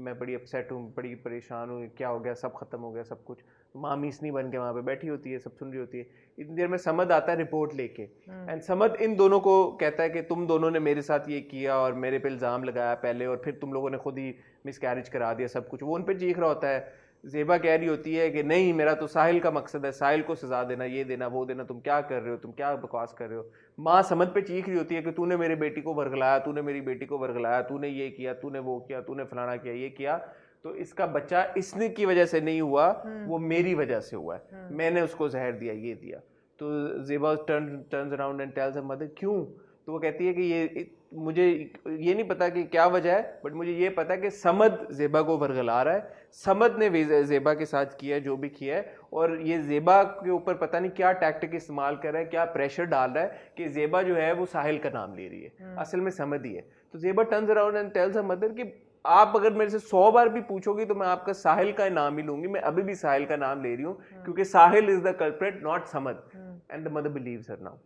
मैं बड़ी अपसेट हूँ, बड़ी परेशान हूँ, क्या हो गया, सब ख़त्म हो गया सब कुछ। माँ मीसनी बन के वहाँ पे बैठी होती है, सब सुन रही होती है। इतनी देर में समद आता है रिपोर्ट लेके, एंड समद इन दोनों को कहता है कि तुम दोनों ने मेरे साथ ये किया और मेरे पे इल्ज़ाम लगाया पहले, और फिर तुम लोगों ने खुद ही मिसकैरेज करा दिया सब कुछ। वो उन पर चीख रहा होता है। ज़ेबा कह रही होती है कि नहीं, मेरा तो साहिल का मकसद है, साहिल को सजा देना, ये देना वो देना, तुम क्या कर रहे हो, तुम क्या बकवास कर रहे हो। माँ समद पे चीख रही होती है कि तूने मेरी बेटी को वर्गलाया, तूने मेरी बेटी को वर्गलाया, तूने ये किया, तूने वो किया, तूने फलाना किया, ये किया, तो इसका बच्चा इसने की वजह से नहीं हुआ, वो मेरी वजह से हुआ है, मैंने उसको जहर दिया, ये दिया। तो Zeba turns around and tells her mother क्यों। तो वो कहती है कि ये मुझे ये नहीं पता कि क्या वजह है, बट मुझे ये पता है कि समद ज़ेबा को वर्गला रहा है, समद ने ज़ेबा के साथ किया जो भी किया है, और ये ज़ेबा के ऊपर पता नहीं क्या टैक्टिक इस्तेमाल कर रहा है, क्या प्रेशर डाल रहा है कि ज़ेबा जो है वो साहिल का नाम ले रही है, असल में समद ही है। तो Zeba turns around and tells her mother कि आप अगर मेरे से 100 बार भी पूछोगी तो मैं आपका साहिल का नाम ही लूंगी, मैं अभी भी साहिल का नाम ले रही हूँ, क्योंकि Sahil is the culprit not Samad, and the mother believes her now.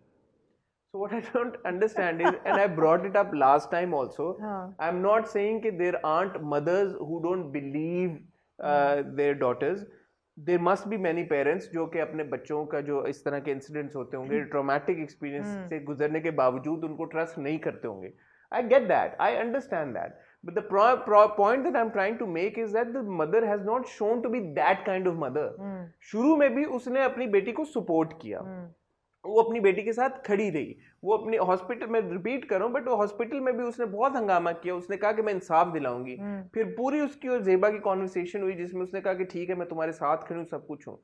So what I don't understand is, and I brought it up last time also, I'm not saying that there aren't mothers who don't believe their daughters. There must be many parents जो कि अपने बच्चों का जो इस तरह के incidents होते होंगे, ट्रॉमेटिक एक्सपीरियंस से गुजरने के बावजूद उनको ट्रस्ट नहीं करते होंगे. I get that, I understand that. But the point that I'm trying to make is that the mother has not shown to be that kind of mother. शुरू में भी उसने अपनी बेटी को सपोर्ट किया, वो अपनी बेटी के साथ खड़ी रही, वो अपनी हॉस्पिटल में, रिपीट कर रहा हूं, बट वो हॉस्पिटल में भी उसने बहुत हंगामा किया, उसने कहा कि मैं इंसाफ दिलाऊंगी। फिर पूरी उसकी और ज़ेबा की कॉन्वर्सेशन हुई जिसमें उसने कहा कि ठीक है मैं तुम्हारे साथ खड़ी हूं, सब कुछ हूं।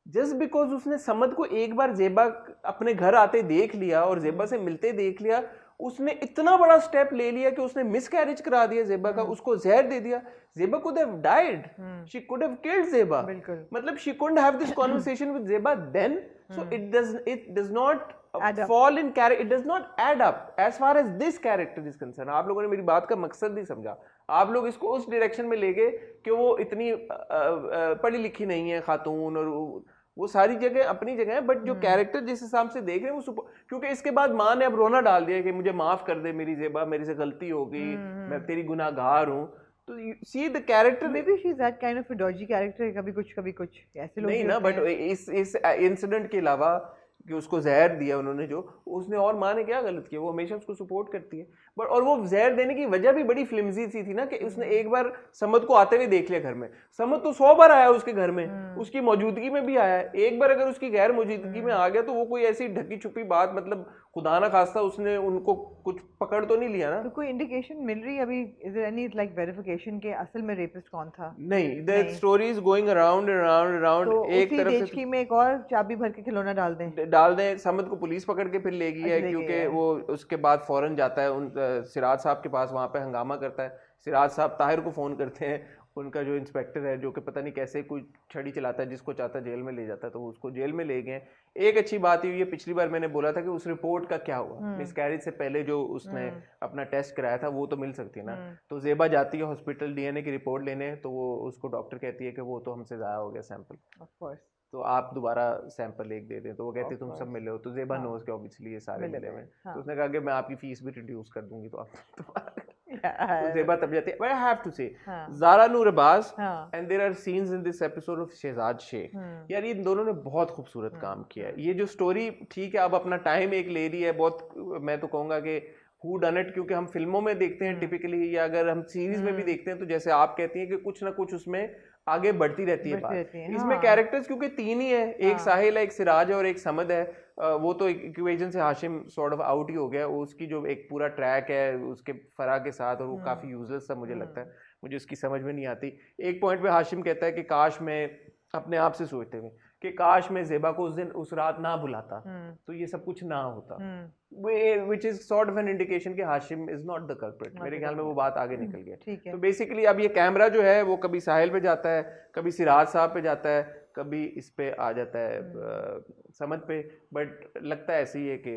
जस्ट बिकॉज उसने समद को एक बार ज़ेबा अपने घर आते देख लिया और ज़ेबा से मिलते देख लिया, उसने इतना बड़ा स्टेप ले लिया कि उसने मिसकैरेज करा दिया ज़ेबा का, उसको जहर दे दिया। Zeba could have died, she could have killed Zeba, मतलब she couldn't have this conversation with Zeba then. So it does not fall in character, it does not add up as far as this character is concerned. आप लोगों ने मेरी बात का मकसद नहीं समझा, आप लोग इसको उस डायरेक्शन में ले गए कि वो इतनी पढ़ी लिखी नहीं है खातून, और वो सारी जगह अपनी जगह है, बट जो कैरेक्टर जिस हिसाब से देख रहे हैं वो क्योंकि इसके बाद माँ ने अब रोना डाल दिया कि मुझे माफ कर दे मेरी ज़ेबा, मेरे से गलती हो गई, मैं तेरी गुनाहगार हूँ। तो see the character, may be she is that kind of a Doge character, कभी कुछ ऐसे लोग नहीं ना, बट इस इंसिडेंट के अलावा कि उसको जहर दिया उन्होंने, जो उसने और माँ ने क्या गलत किया, वो हमेशा उसको सपोर्ट करती है। बट और वो जहर देने की वजह भी बड़ी फ्लिमजी सी थी ना, कि उसने एक बार समद को आते हुए देख लिया घर में। समद तो 100 बार आया उसके घर में, उसकी मौजूदगी में भी आया है। एक बार अगर उसकी गैर मौजूदगी में आ गया तो वो कोई ऐसी ढकी छुपी बात, मतलब खुदा ना खास्ता उसने उनको कुछ पकड़ तो नहीं लिया ना। तो कोई इंडिकेशन मिल रही है अभी, is there any like verification के असल में रेपिस्ट कौन था? नहीं, the story is going around around around. तो एक तरफ से देचकी में एक और चाबी भर के खिलौना डाल दें। समद को पुलिस पकड़ के फिर ले गई है, क्योंकि वो उसके बाद फौरन जाता है उन सिराज साहब के पास, वहाँ पे हंगामा करता है। सिराज साहब ताहिर को फ़ोन करते हैं, उनका जो इंस्पेक्टर है, जो कि पता नहीं कैसे कोई छड़ी चलाता है, जिसको चाहता है जेल में ले जाता है, तो वो उसको जेल में ले गए। एक अच्छी बात हुई है, पिछली बार मैंने बोला था कि उस रिपोर्ट का क्या हुआ, मिसकैरेज से पहले जो उसने अपना टेस्ट कराया था, वो तो मिल सकती है ना। तो ज़ेबा जाती है हॉस्पिटल डीएनए की रिपोर्ट लेने, तो वो उसको डॉक्टर कहती है कि वो तो हमसे ज़ाया हो गया सैंपल, ऑफ कोर्स, तो आप दोबारा सैंपल एक दे दें। तो वो कहते तुम सब मिले हो, तो ज़ेबा नोज के ऑब्वियसली ये सारे मिले हुए। तो उसने कहा कि मैं आपकी फीस भी रिड्यूस कर दूंगी, तो आप तो ज़ेबा तब जाती है। But I have to say Zara Noor Abbas, and there are scenes in this episode of Shahzad Sheikh, यार ये दोनों ने बहुत खूबसूरत काम किया है। ये जो स्टोरी, ठीक है अब अपना टाइम एक ले रही है बहुत, मैं तो कहूँगा कि हू डन इट, क्योंकि हम फिल्मों में देखते हैं टिपिकली, या अगर हम सीरीज में भी देखते हैं, तो जैसे आप कहती हैं कि कुछ ना कुछ उसमें आगे बढ़ती रहती है बात। इसमें कैरेक्टर्स क्योंकि 3 ही है, एक साहिल है, एक सिराज है और एक समद है। वो तो इक्वेशन से हाशिम सॉर्ट ऑफ आउट ही हो गया। उसकी जो एक पूरा ट्रैक है उसके फरा के साथ, और वो काफ़ी यूजलेस सा मुझे लगता है, मुझे उसकी समझ में नहीं आती। एक पॉइंट पे हाशिम कहता है कि काश मैं अपने आप से सोचते हुए कि काश मैं ज़ेबा को उस रात ना बुलाता, तो ये सब कुछ ना होता, which is sort of an indication कि Hashim is not the culprit। मेरे ख्याल में वो बात आगे निकल गया। तो बेसिकली अब ये कैमरा जो है वो कभी साहिल पे जाता है, कभी सिराज साहब पे जाता है, कभी इस पे आ जाता है समद पे, बट लगता है ऐसे ही है कि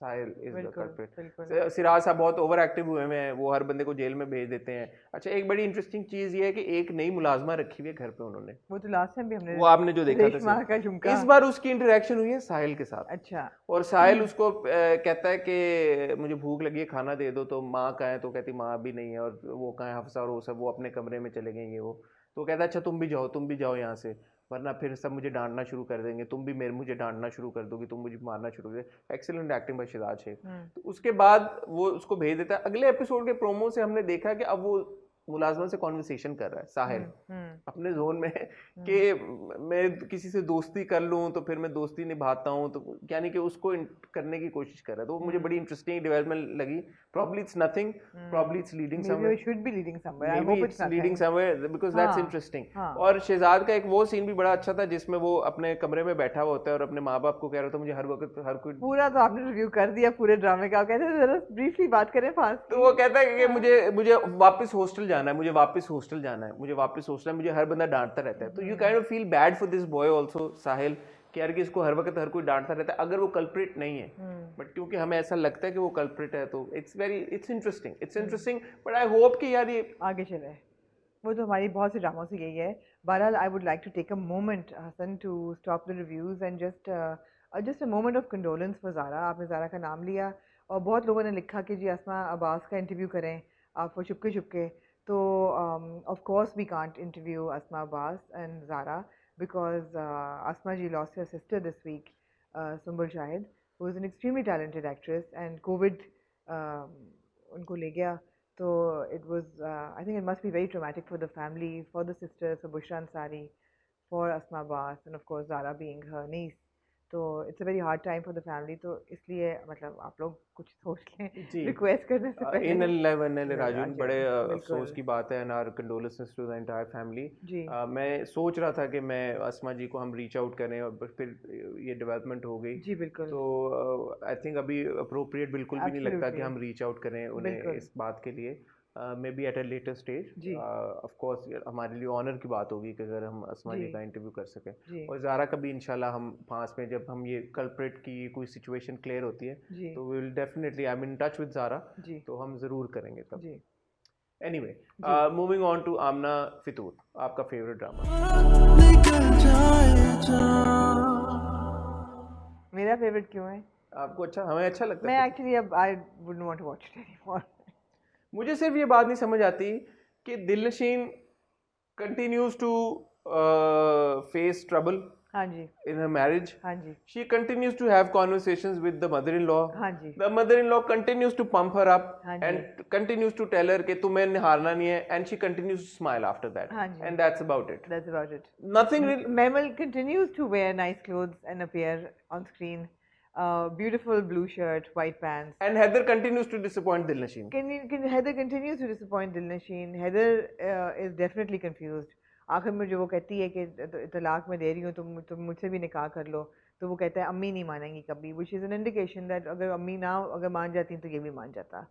साहिल इज द कल्प्रिट। सिराज साहब बहुत ओवर एक्टिव हुए हैं, वो हर बंदे को जेल में भेज देते हैं। अच्छा, एक बड़ी इंटरेस्टिंग चीज ये है कि एक नई मुलाजमा रखी हुई है घर पे उन्होंने, वो तो लास्ट टाइम भी हमने, वो आपने जो देखा था, इस बार उसकी इंटरेक्शन हुई है साहिल के साथ। अच्छा, और साहिल उसको कहता है कि मुझे भूख लगी है, खाना दे दो। तो माँ कहाँ है, तो कहती माँ भी नहीं है, और वो कहाँ है हफ्सा और वो सब, वो अपने कमरे में चले गए ये वो। तो कहता है अच्छा तुम भी जाओ यहाँ से, वरना फिर सब मुझे डांटना शुरू कर देंगे, तुम भी मुझे डांटना शुरू कर दोगी, तुम मुझे मारना शुरू कर दोगे। Excellent acting by Shahzad Sheikh. तो उसके बाद वो उसको भेज देता है। अगले एपिसोड के प्रोमो से हमने देखा कि अब वो मुलाजमा से कॉन्वर्सेशन कर रहा है साहिल अपने जोन में, कि मैं किसी से दोस्ती कर लूं तो फिर मैं दोस्ती निभाता हूं, तो यानी कि उसको करने की कोशिश कर रहा है। तो मुझे बड़ी इंटरेस्टिंग डेवलपमेंट लगी। Probably it's nothing, probably it's leading somewhere. Maybe it should be leading somewhere. I Maybe hope it's leading somewhere because that's interesting. और शहजाद का एक वो सीन भी बड़ा अच्छा था जिसमें वो अपने कमरे में बैठा हुआ होता है और अपने माँ बाप को कह रहा था मुझे हर वक्त हर कोई, पूरा तो आपने रिव्यू कर दिया पूरे ड्रामे का, कहते हैं जरा ब्रीफली बात करें फास्ट। तो वो कहता है कि मुझे वापस हॉस्टल जाना है, मुझे वापस हॉस्टल जाना है, मुझे हर बंदा डांटता रहता है। तो you kind of feel bad for this boy also Sahil, कि यार कि इसको हर वक्त हर कोई डांटता रहता है अगर वो कल्प्रिट नहीं है, बट क्योंकि हमें ऐसा लगता है कि वो कल्प्रिट है, तो it's interesting but I hope कि यार ये आगे चले। वो तो हमारी बहुत सी ड्रामों से यही है। बहरहाल I would like to take a moment Hasan to stop the reviews and just a moment of condolence for Zara. आपने ज़ारा का नाम लिया और बहुत लोगों ने लिखा कि जी अस्मा अब्बास का इंटरव्यू करें आप, वो चुपके। तो of course we can't interview Asma Abbas and Zara because Asma ji lost her sister this week, Sumbul Shahid, who is an extremely talented actress, and COVID unko le gaya. So it was, I think it must be very traumatic for the family, for the sisters, for Bushra Ansari, for Asma Abbas, and of course Zara being her niece. तो it's a very hard time for the family. तो इसलिए मतलब आप लोग कुछ सोच लें request करने से पहले। इन अल्लाह व इन्ना राजिऊन, बड़े अफसोस की बात है, and our condolences to the entire family. मैं सोच रहा था कि मैं अस्मा जी को हम रीच आउट करें और फिर ये डेवलपमेंट हो गई। जी बिल्कुल। तो आई थिंक अभी अप्रोप्रिएट बिल्कुल भी नहीं लगता कि हम रीच आउट करें उन्हें इस बात के लिए, may be at a later stage. Of course हमारे लिए ऑनर की बात होगी कि अगर हम अस्मा जी का इंटरव्यू कर सकें, और ज़ारा का भी इंशाल्लाह हम पास में जब हम ये कल्प्रिट की कोई सिचुएशन क्लियर होती है तो we will definitely, I am in touch with Zara, तो हम ज़रूर करेंगे तब। Anyway, moving on to Aamna Fitoor, आपका फेवरेट ड्रामा? मेरा फेवरेट क्यों है? आपको अच्छा, हमें अच्छा लगता मैं है एक्चुअली अब I wouldn't want to watch it anymore. मुझे सिर्फ ये बात नहीं समझ आती कि दिलनशीन continues to face trouble हाँ जी, in her marriage. हाँ जी, She continues to have conversations with the mother-in-law. हाँ जी, The mother-in-law continues to pump her up हाँ जी, and continues to tell her कि तुम्हें हारना नहीं है, and she continues to smile after that. हाँ जी, And that's about it. that's about it. Nothing really. Memel continues to wear nice clothes and appear on screen. Beautiful blue shirt, white pants. And Heather continues to disappoint Dilnashin. Heather continues to disappoint Dilnashin. Heather is definitely confused. आखिर में जो वो कहती है कि तलाक मैं दे रही हूँ, तुम मुझसे भी निकाह कर लो, तो वो कहता है अम्मी नहीं मानेंगी कभी, which is an indication that अगर अम्मी ना अगर मान जाती तो ये भी मान जाता।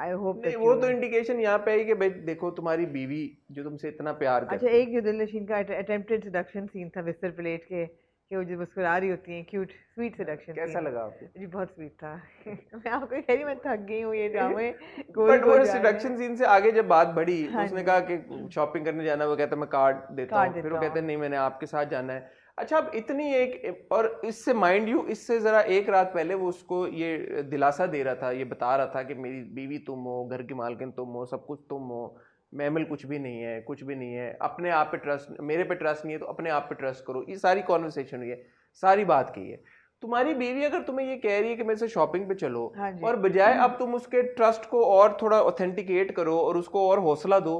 I hope नहीं, वो तो इंडिकेशन यहाँ पे है कि भाई देखो तुम्हारी बीवी जो तुमसे इतना प्यार करती अच्छा, एक जो दिलनशीन का अटेम्प्टेड सेडक्शन सीन था बिस्तर पे लेट के कि वो जो मुस्कुरा रही होती हैं, क्यूट स्वीट सेडक्शन, कैसा लगा आपको? जी बहुत स्वीट था। मैं आपको कह रही मैं थक गई हूँ ये ड्रामे बट वो सेडक्शन सीन से आगे जब बात बढ़ी तो हाँ उसने जी। कहा कि शॉपिंग करने जाना, वो कहता मैं कार्ड देता कार्ड हूँ, फिर देता वो कहते हूँ। नहीं मैंने आपके साथ जाना है। अच्छा, अब इतनी एक, और इससे माइंड यू, इससे जरा एक रात पहले वो उसको ये दिलासा दे रहा था, ये बता रहा था कि मेरी बीवी तुम हो, घर की मालकिन तुम हो, सब कुछ तुम हो, मैमल कुछ भी नहीं है, कुछ भी नहीं है, अपने आप पे ट्रस्ट, मेरे पे ट्रस्ट नहीं है तो अपने आप पे ट्रस्ट करो। ये सारी कॉन्वर्सेशन हुई है, सारी बात की है। तुम्हारी बीवी अगर तुम्हें ये कह रही है कि मेरे से शॉपिंग पे चलो, हाँ जी। और बजाय अब तुम उसके ट्रस्ट को और थोड़ा ऑथेंटिकेट करो और उसको और हौसला दो,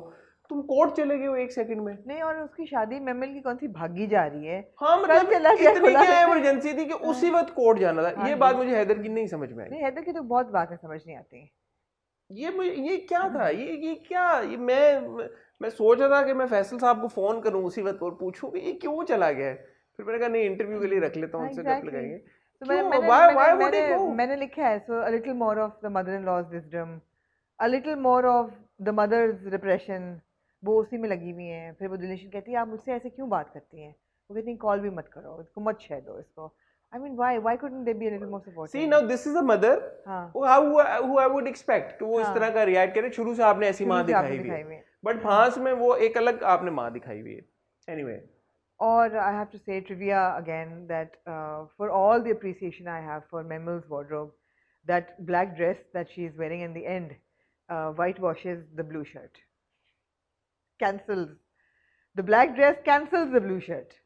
तुम कोर्ट चले गए हो एक सेकंड में। नहीं, और उसकी शादी मेमल की कौन सी भागी जा रही है। हाँ, मतलब चला गया, इतनी क्या इमरजेंसी थी कि उसी वक्त कोर्ट जाना था। हाँ ये जी। बात मुझे हैदर की नहीं समझ में आई। नहीं, हैदर की तो बहुत बातें समझ नहीं आती। ये क्या था, ये क्या, ये मैं सोच रहा था कि मैं फैसल साहब को फोन करूं उसी वक्त और पूछूं कि ये क्यों चला गया। फिर मैंने कहा नहीं, इंटरव्यू के लिए रख लेता हूँ, उनसे गप लगाएंगे। तो क्यों, why would he go? मैंने लिखा है, so a little more of the mother-in-law's wisdom, a little more of the mother's repression, वो उसी में लगी हुई हैं। फिर वो दिलनशीन कहती है आप मुझसे ऐसे क्यों बात करती हैं, वो कहती हैं कॉल भी मत करो इसको, मत शेयर दो इसको। I mean why couldn't they be a little more supportive? See, now this is a mother हाँ, who I would expect कि वो इस हाँ। तरह का रिएक्ट करे। शुरू से आपने ऐसी माँ दिखाई हुई है, बट फांस में वो एक अलग आपने माँ दिखाई हुई है। Anyway. Or I have to say trivia again that for all the appreciation I have for Memel's wardrobe, that black dress that she is wearing in the end whitewashes the blue shirt. Cancels. The black dress cancels the blue shirt.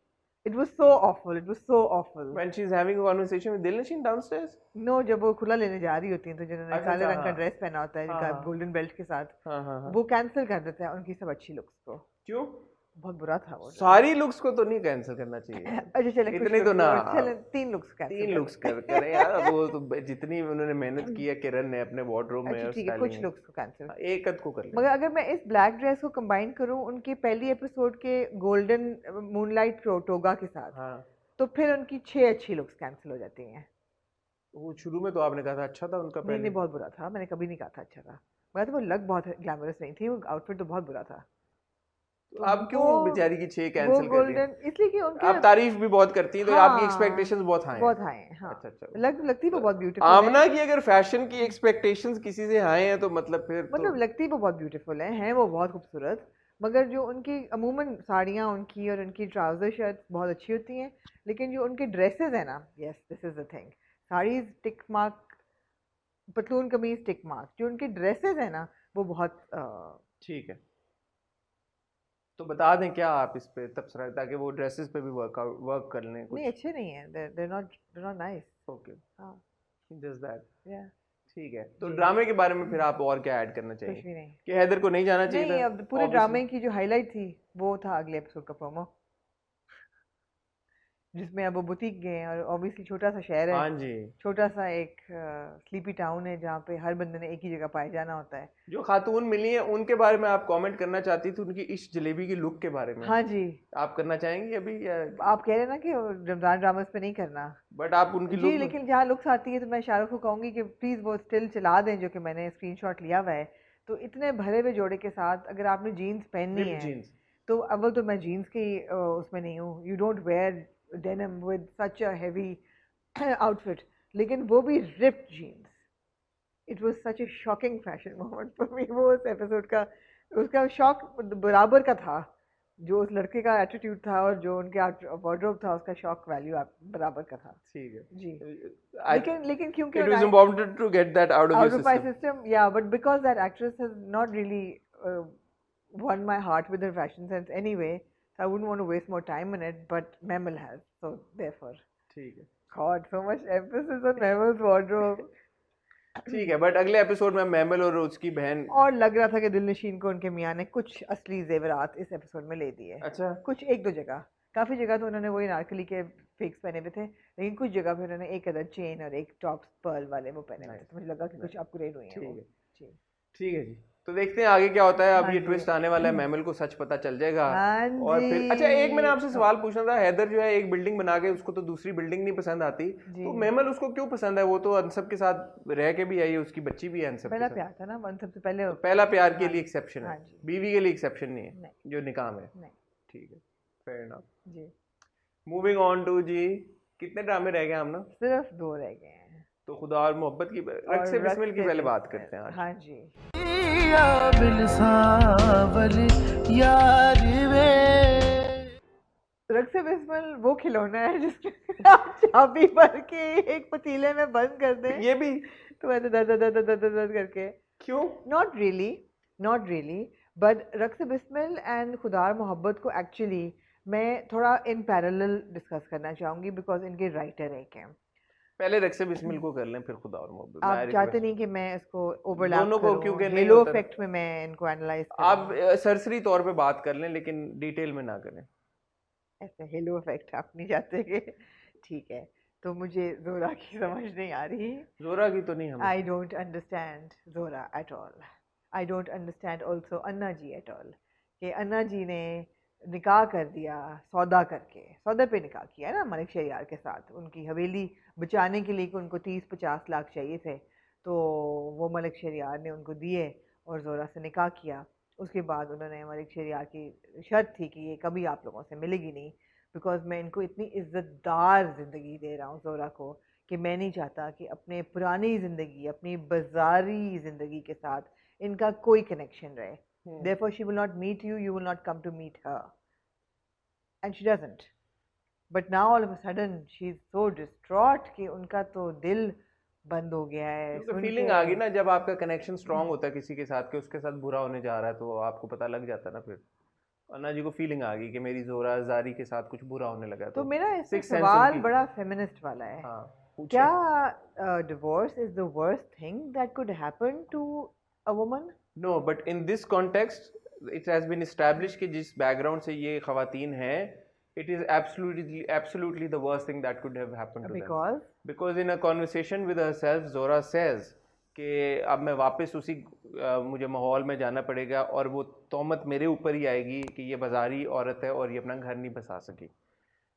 It was so awful. It was so awful. When she's having a conversation with Dilnashin downstairs? No, जब वो खुला लेने जा रही होती हैं तो जिन्होंने काले रंग का ड्रेस पहना होता है, हाँ, गोल्डन बेल्ट के साथ, हाँ। वो कैंसिल कर देते हैं उनकी सब अच्छी लुक्स को। क्यों? बहुत बुरा था वो। सारी लुक्स को तो नहीं कैंसिल करना चाहिए। अच्छा चले, इतने तो ना, चले 3 लुक्स कैंसिल, 3 लुक्स करें यार। वो तो जितनी उन्होंने मेहनत की है किरण ने अपने वार्डरोब में, अच्छा ठीक है, कुछ लुक्स को कैंसिल, एक अद को कर ले। मगर अगर मैं इस ब्लैक ड्रेस को कंबाइन करूं उनके पहली एपिसोड के गोल्डन मूनलाइट टोगा के साथ, हाँ, तो फिर उनकी 6 अच्छी लुक्स कैंसिल हो जाती हैं। वो शुरू में तो आपने कहा था अच्छा था उनका, नहीं, बहुत बुरा था। मैंने कभी नहीं कहा था अच्छा था, मगर तो वो लग बहुत ग्लैमरस नहीं थी, वो आउटफिट तो बहुत बुरा था। तो आप क्यों बेचारी की 6 कैंसिल कर रही हैं? इसलिए कि उनके आप तारीफ भी बहुत करती हैं तो हाँ, आपकी एक्सपेक्टेशंस बहुत हाई हैं। हाँ, अच्छा। लगती वो बहुत ब्यूटीफुल आमना की अगर फैशन की एक्सपेक्टेशंस किसी से हाई हैं तो मतलब फिर मतलब लगती वो बहुत ब्यूटीफुल हैं वो बहुत खूबसूरत, मगर जो उनकी अमूमन साड़ियाँ उनकी और उनकी ट्राउज़र शर्ट बहुत अच्छी होती हैं, लेकिन जो उनके ड्रेसेस हैं ना, yes this is the thing, saris tick mark, पतलून कमीज टिक मार्क, जो उनके ड्रेसेस हैं ना वो बहुत ठीक है। तो बता दें क्या आप इस पे तबसरा, ताकि वो ड्रेसेस पे भी वर्क कर लें कुछ। नहीं अच्छे नहीं हैं, they're not nice। ओके, हाँ, जस्ट दैट, yeah, ठीक है। तो ड्रामे के बारे में फिर आप और क्या ऐड करना कुछ चाहिए भी नहीं। कि हैदर को नहीं जाना चाहिए नहीं, था? अब पूरे ड्रामे की जो हाईलाइट थी वो था अगले एपिसोड का प्रोमो, जिसमें अब वो बुटीक गए हैं और ऑब्वियसली छोटा सा शहर है, हाँ जी, छोटा सा एक स्लीपी टाउन है जहाँ पे हर बंदे ने एक ही जगह पाए जाना होता है। जो खातून मिली हैं उनके बारे में आप कमेंट करना चाहती थी, उनकी इस जलेबी की लुक के बारे में। हाँ जी, आप करना चाहेंगी अभी या? आप कह रहे हैं ना कि रमजान ड्रामास पे नहीं करना, बट आप उनकी जी, लुक, लेकिन जहाँ लुक्स आती है तो मैं शाहरुख को कहूँगी कि प्लीज़ वो स्टिल चला दें जो कि मैंने स्क्रीनशॉट लिया हुआ है। तो इतने भरे हुए जोड़े के साथ अगर आपने जीन्स पहननी है जीन्स, तो अव्वल तो मैं जीन्स की उसमें नहीं हूँ, you don't wear denim with such a heavy outfit, लेकिन वो भी ripped jeans, it was such a shocking fashion moment for me. वो उस एपिसोड का उसका शॉक बराबर का था, जो उस लड़के का एटीट्यूड था और जो उनके वार्डरोब था, उसका शॉक वैल्यू बराबर का था। ठीक है जी। I, लेकिन क्योंकि it was important to get that out of your my system. system, yeah, but because that actress has not really won my heart with her fashion sense anyway, so I wouldn't want to waste more time on it, but Memel has, so therefore. ठीक है God, so much emphasis on Memel's wardrobe. ठीक है but अगले episode में mammal और उसकी बहन और लग रहा था कि दिलनशीन को उनके मियाँ ने कुछ असली जेवरात इस एपिसोड में ले दिए। अच्छा कुछ एक दो जगह, काफी जगह तो उन्होंने वही नारकली के फिक्स पहने हुए थे, लेकिन कुछ जगह पे उन्होंने एक अदर चेन और एक टॉप पर्ल वाले वो पहने हुए थे, तो मुझे लगा कि कुछ अपग्रेड हुई है वो। जी ठीक है जी तो देखते हैं आगे क्या होता है। अब हाँ ये जी। ट्विस्ट आने वाला है, मैमल को सच पता चल जाएगा। हाँ और फिर अच्छा एक मैंने आपसे जी। सवाल पूछना था, हैदर जो है एक बिल्डिंग बना के उसको तो दूसरी बिल्डिंग नहीं पसंद आती, जी। तो मैमल उसको क्यों पसंद है? वो तो अनसब के साथ रह के भी आई है, उसकी बच्ची भी है अनसब के पहला साथ। प्यार था ना, वन सबसे पहले। तो पहला प्यार के हाँ लिए जी, एक्सेप्शन है, हाँ जी। बीवी के लिए एक्सेप्शन नहीं है नहीं, जो निकाह में। नहीं। ठीक है फेयर इनफ जी। मूविंग ऑन टू जी, कितने ड्रामे रह गए हम ना? सिर्फ 2 रह गए हैं। तो खुदा और मोहब्बत की रग और से रग बिस्मिल की से पहले बात बिस्मिल। करते हैं आज। हाँ जी। या बिन सावल यार वे रग से बिस्मिल वो खिलौना है जिसमें आप चाबी भर के एक पतीले में बंद कर दें ये भी तो ऐसे दर दर दर दर दर करके। क्यों? नॉट रियली बट रग से बिस्मिल एंड खुदार मोहब्बत को एक्चुअली मैं थोड़ा इन पैरेलल डिस्कस करना चाहूँगी, बिकॉज इनके राइटर एक हैं। पहले रग से बिस्मिल को कर लें फिर खुदा और मोहब्बत। आप मैं चाहते request- नहीं कि मैं इसको ओवरलैप दोनों को करूं, क्योंकि नहीं हेलो होता ना। इफेक्ट में मैं इनको एनालाइज आप सरसरी तौर पे बात कर लें लेकिन डिटेल में ना करें। ऐसे हेलो इफेक्ट आप नहीं चाहते कि ठीक है। तो मुझे जोरा की समझ नहीं आ रही। जोरा की तो नहीं हम। I don't understand Zora at all. I don't understand also Anna ji at all, कि अन्ना जी ने निकाह कर दिया सौदा करके, सौदे पे निकाह किया है ना मलिक शहरियार के साथ, उनकी हवेली बचाने के लिए कि उनको 30-50 लाख चाहिए थे, तो वो मलिक शहरियार ने उनको दिए और जोरा से निकाह किया। उसके बाद उन्होंने मलिक शहरियार की शर्त थी कि ये कभी आप लोगों से मिलेगी नहीं, बिकॉज मैं इनको इतनी इज़्ज़तदार ज़िंदगी दे रहा हूँ जोरा को, कि मैं नहीं चाहता कि अपने पुरानी ज़िंदगी, अपनी बाजारी ज़िंदगी के साथ इनका कोई कनेक्शन रहे। Therefore, she will not meet you, you will not come to meet her. And she doesn't. But now all of a sudden, she's so distraught कि उनका तो दिल बंद हो गया है। तो फीलिंग आ गई ना, जब आपका कनेक्शन स्ट्रांग होता है किसी के साथ कि उसके साथ बुरा होने जा रहा है, तो आपको पता लग जाता है ना। फिर अन्ना जी को फीलिंग आ गई कि मेरी जोरा जारी के साथ कुछ बुरा होने लगा। तो मेरा इसमें sixth sense सवाल उनकी- बड़ा फेमिनिस्ट वाला है। हाँ पूछे। क्या divorce is the worst thing that could happen to a woman? No but in this context it has been established कि जिस बैकग्राउंड से ये खवातीन हैं, it is absolutely the worst thing that could have happened to them. Because in a conversation with herself, Zora says कि अब मैं वापस उसी मुझे माहौल में जाना पड़ेगा और वो तोहमत मेरे ऊपर ही आएगी कि ये बाजारी औरत है और ये अपना घर नहीं बसा सकी।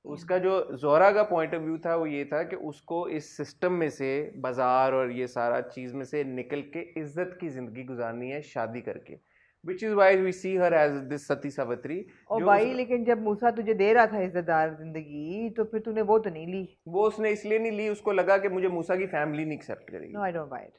उसका जो जोरा का पॉइंट ऑफ व्यू था वो ये था कि उसको इस सिस्टम में से, बाजार और ये सारा चीज़ में से निकल के इज्जत की ज़िंदगी गुजारनी है शादी करके, which is why we see her as this सती सावित्री। और भाई लेकिन जब मूसा तुझे दे रहा था इज्जतदार जिंदगी, तो फिर तूने वो तो नहीं ली। वो उसने इसलिए नहीं ली, उसको लगा कि मुझे मूसा की फैमिली नहीं एक्सेप्ट करेगी। No, I don't buy it.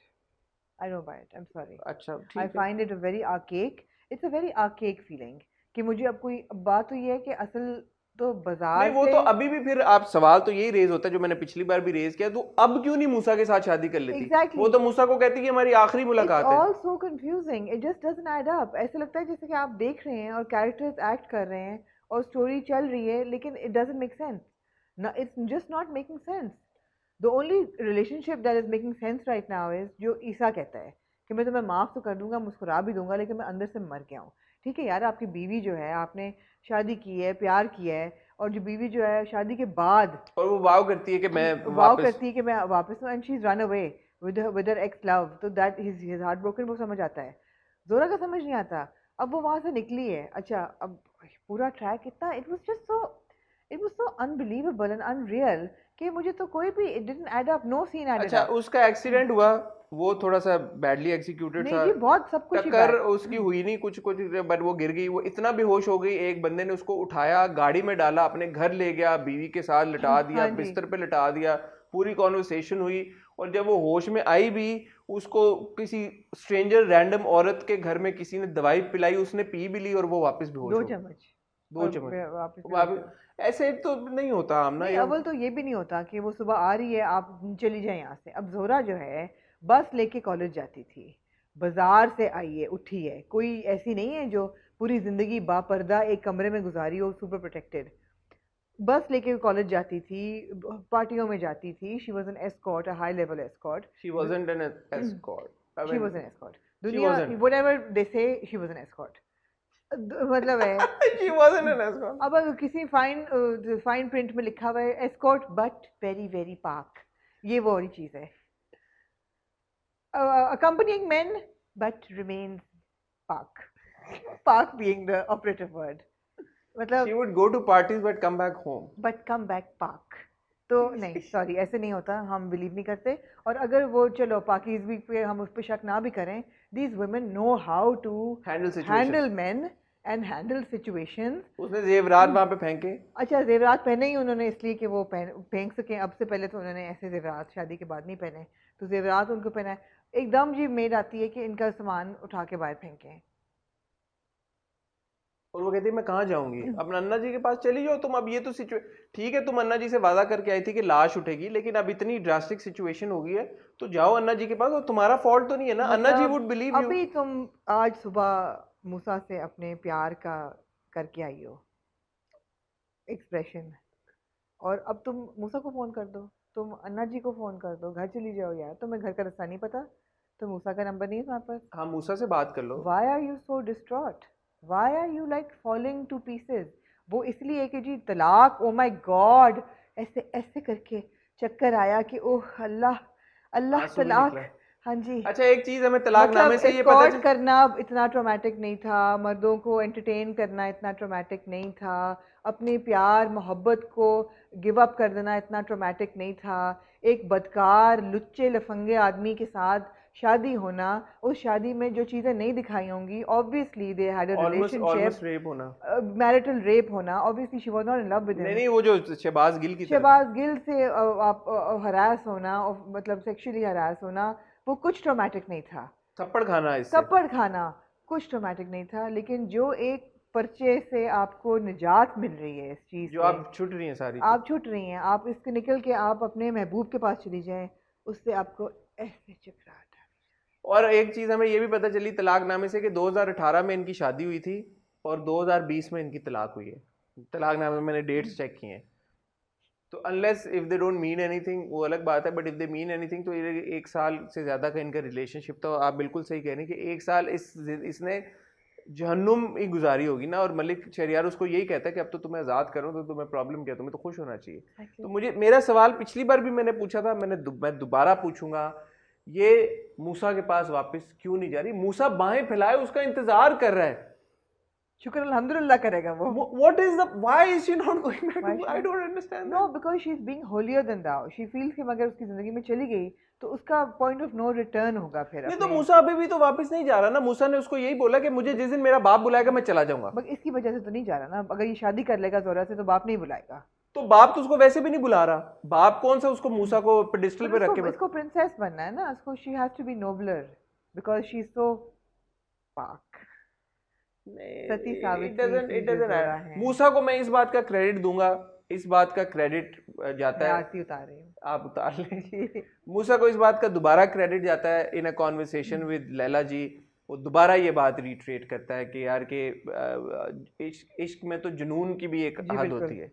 I'm sorry. अच्छा ठीक I है। find it a very archaic. It's a very archaic feeling कि मुझे अब कोई बात तो ये है कि असल तो बाजार नहीं, वो से तो अभी भी फिर आप सवाल तो यही रेज होता है जो मैंने पिछली बार भी रेज किया, तो अब क्यों नहीं मूसा के साथ शादी कर लेती? Exactly. वो तो मूसा को कहती कि हमारी आखिरी मुलाकात It's है। all so confusing. It just doesn't add up. ऐसा लगता है जैसे कि आप देख रहे हैं और कैरेक्टर्स एक्ट कर रहे हैं और स्टोरी चल रही है, लेकिन it doesn't make sense. No, it's just not making sense. The only relationship that is making sense right now is जो ईसा कहता है कि मैं तुम्हें माफ़ तो कर दूंगा, मुस्कुरा भी दूंगा, लेकिन मैं अंदर से मर गया हूँ। ठीक है यार, आपकी बीवी जो है, आपने शादी की है, प्यार किया है, और जो बीवी जो है शादी के बाद और वो वाव करती है कि मैं वाव करती है कि मैं वापस हूँ, and she is run away with her x love, तो दैट हिज हार्ट ब्रोकन, वो समझ आता है। जोरा का समझ नहीं आता। अब वो वहाँ से निकली है, अच्छा अब पूरा ट्रैक इतना it was so unbelievable and unreal कि मुझे तो कोई भी it didn't add up, no scene added अच्छा अप। उसका एक्सीडेंट हुआ, वो थोड़ा सा बैडली एक्सिक्यूटेड था। नहीं जी, बहुत सब कुछ ही टक्कर bad। उसकी हुई नहीं, कुछ बट वो गिर गई, वो इतना बेहोश हो गई, एक बंदे ने उसको उठाया, गाड़ी में डाला, अपने घर ले गया, बीवी के साथ लिटा दिया, हाँ जी। बिस्तर पे लिटा दिया, पूरी कॉन्वर्सेशन हुई, और जब वो होश में आई भी उसको किसी स्ट्रेंजर रैंडम औरत के घर में किसी ने दवाई पिलाई, उसने पी भी ली और वो वापस बेहोश हो 2 चम्मच 2 चम्मच वापस वापस। ऐसे तो नहीं होता आमना। नहीं, अव्वल तो ये भी नहीं होता कि वो सुबह आ रही है आप चली जाए यहाँ से। अब जोरा जो है बस लेके कॉलेज जाती थी, बाजार से आई है, उठी है, कोई ऐसी नहीं है जो पूरी जिंदगी बापर्दा एक कमरे में गुजारी हो, सुपर प्रोटेक्टेड। बस लेके कॉलेज जाती थी, पार्टियों में जाती थी। She was an escort, a high level escort. She wasn't an escort. She was an escort. दुनिया whatever they say, she was an escort. मतलब है शी वाजंट एन एस्कॉर्ट। अब अगर किसी फाइन प्रिंट में लिखा हुआ है एस्कॉर्ट बट वेरी वेरी पाक, ये वो वाली चीज है। accompanying men but remains पाक, पाक being the operative word। मतलब she would go to parties but come back home but come back पाक। तो नहीं, सॉरी, ऐसे नहीं होता, हम बिलीव नहीं करते। और अगर वो चलो पाकीज़गी पे हम उस पर शक ना भी करें, these women know how to handle men and handle situations। उसने जेवरात वहाँ पे फेंके। अच्छा, जेवरात पहने ही उन्होंने इसलिए कि वो फेंक सकें। अब से पहले तो उन्होंने ऐसे जेवरात शादी के बाद नहीं पहने, तो जेवरात उनको पहना है। एकदम जी मेड आती है कि इनका सामान उठा के बाहर फेंकें, और वो कहती है मैं कहाँ जाऊंगी, अपना अन्ना जी के पास चली जाओ तुम। अब ये तो ठीक है, तुम अन्ना जी से वादा करके आई थी कि लाश उठेगी, लेकिन अब इतनी ड्रास्टिक सिचुएशन हो गई है तो जाओ अन्ना जी के पास, और तुम्हारा फॉल्ट तो नहीं है ना। अन्ना जी वुड बिलीव यू। अभी तुम आज सुबह मूसा से अपने प्यार का करके आई हो एक्सप्रेशन, और अब तुम मूसा को फोन कर दो, तुम अन्ना जी को फोन कर दो, घर चली जाओ यार। तुम्हें घर का रास्ता नहीं पता, तो मूसा का नंबर नहीं है वहाँ पर। हाँ, मूसा से बात कर लो। Why are you so distraught? Why are you like falling to pieces? वो इसलिए कि जी तलाक, ओ माय गॉड, ऐसे ऐसे करके चक्कर आया कि ओह अल्लाह अल्लाह तलाक। हाँ जी। अच्छा, एक चीज हमें तलाकनामे से ये पता करना इतना ट्रॉमेटिक नहीं था, मर्दों को एंटरटेन करना इतना ट्रॉमेटिक नहीं था, अपने प्यार मोहब्बत को गिव अप कर देना इतना ट्रॉमेटिक नहीं था। एक बदकार लुच्चे लफंगे आदमी के साथ शादी होना, उस शादी में जो चीजें नहीं दिखाई होंगी, obviously they had a relationship, rape होना, मैरिटल रेप होना, obviously she was not in love with him. नहीं, वो जो शहबाज गिल की शहबाज गिल से आप हरास होना, मतलब सेक्सुअली हरास होना, वो कुछ ट्रॉमेटिक नहीं था। थप्पड़ खाना, थप्पड़ खाना कुछ ट्रॉमेटिक नहीं था, लेकिन जो एक पर्चे से आपको निजात मिल रही है, इस चीज जो आप छूट रही हैं, सारी आप छूट रही हैं, आप इसके निकल के आप अपने महबूब के पास चली जाएं, उससे आपको ऐसे चकराहट। और एक चीज हमें ये भी पता चली तलाकनामे से कि 2018 में इनकी शादी हुई थी और 2020 में इनकी तलाक हुई है। तलाकनामे में मैंने डेट्स चेक किए हैं, तो unless if they don't mean anything वो अलग बात है, but if they mean anything तो ये 1 साल से ज़्यादा का इनका रिलेशनशिप। तो आप बिल्कुल सही कह रहे हैं कि 1 साल इसने जहन्नुम ही गुजारी होगी ना। और मलिक शहरियार उसको यही कहता है कि अब तो तुम्हें आज़ाद करो, तो तुम्हें प्रॉब्लम क्या, तुम्हें तो खुश होना चाहिए। तो मुझे मेरा सवाल पिछली बार भी मैंने पूछा था, मैं दोबारा पूछूंगा, ये मूसा के पास वापस क्यों नहीं जा रही? मूसा बाहें फैलाए उसका इंतजार कर रहा है। शुक्र अल्हम्दुलिल्लाह करेगा वो। What is the why is she not going back? I don't understand. No, because she is being holier than thou. She feels कि अगर उसकी जिंदगी में चली गई तो उसका पॉइंट ऑफ नो रिटर्न होगा फिर। नहीं तो मूसा अभी भी तो वापस नहीं जा रहा ना। मूसा ने उसको यही बोला कि मुझे जिस दिन मेरा बाप बुलाएगा मैं चला जाऊंगा। मगर इसकी वजह से तो नहीं जा रहा ना। अगर ये शादी कर लेगा जोरा से तो बाप नहीं बुलाएगा। तो बाप तो उसको वैसे भी नहीं बुला रहा। बाप कौन सा उसको मूसा को पेडिस्टल पे रख के, इसको प्रिंसेस बनना है ना, उसको she has to be nobler because she is so पाक। सती सावित्री। मूसा को मैं इस बात का क्रेडिट दूंगा, इस बात का क्रेडिट जाता है, आरती उतारे आप उतार लें। मूसा को इस बात का दोबारा क्रेडिट जाता है इन अ कॉन्वर्सेशन विद लैला जी। वो दोबारा ये बात रिट्रेट करता है कि यार के इश्क में तो जुनून की भी एक हद होती है।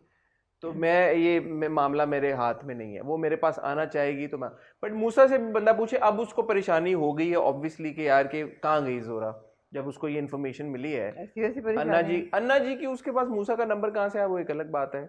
तो मैं मामला मेरे हाथ में नहीं है, वो मेरे पास आना चाहेगी तो मैं। बट मूसा से भी बंदा पूछे, अब उसको परेशानी हो गई है ऑब्वियसली कि यार के कहाँ गई जोरा, जब उसको ये इन्फॉर्मेशन मिली है अन्ना जी की उसके पास मूसा का नंबर कहाँ से आया, वो एक अलग बात है,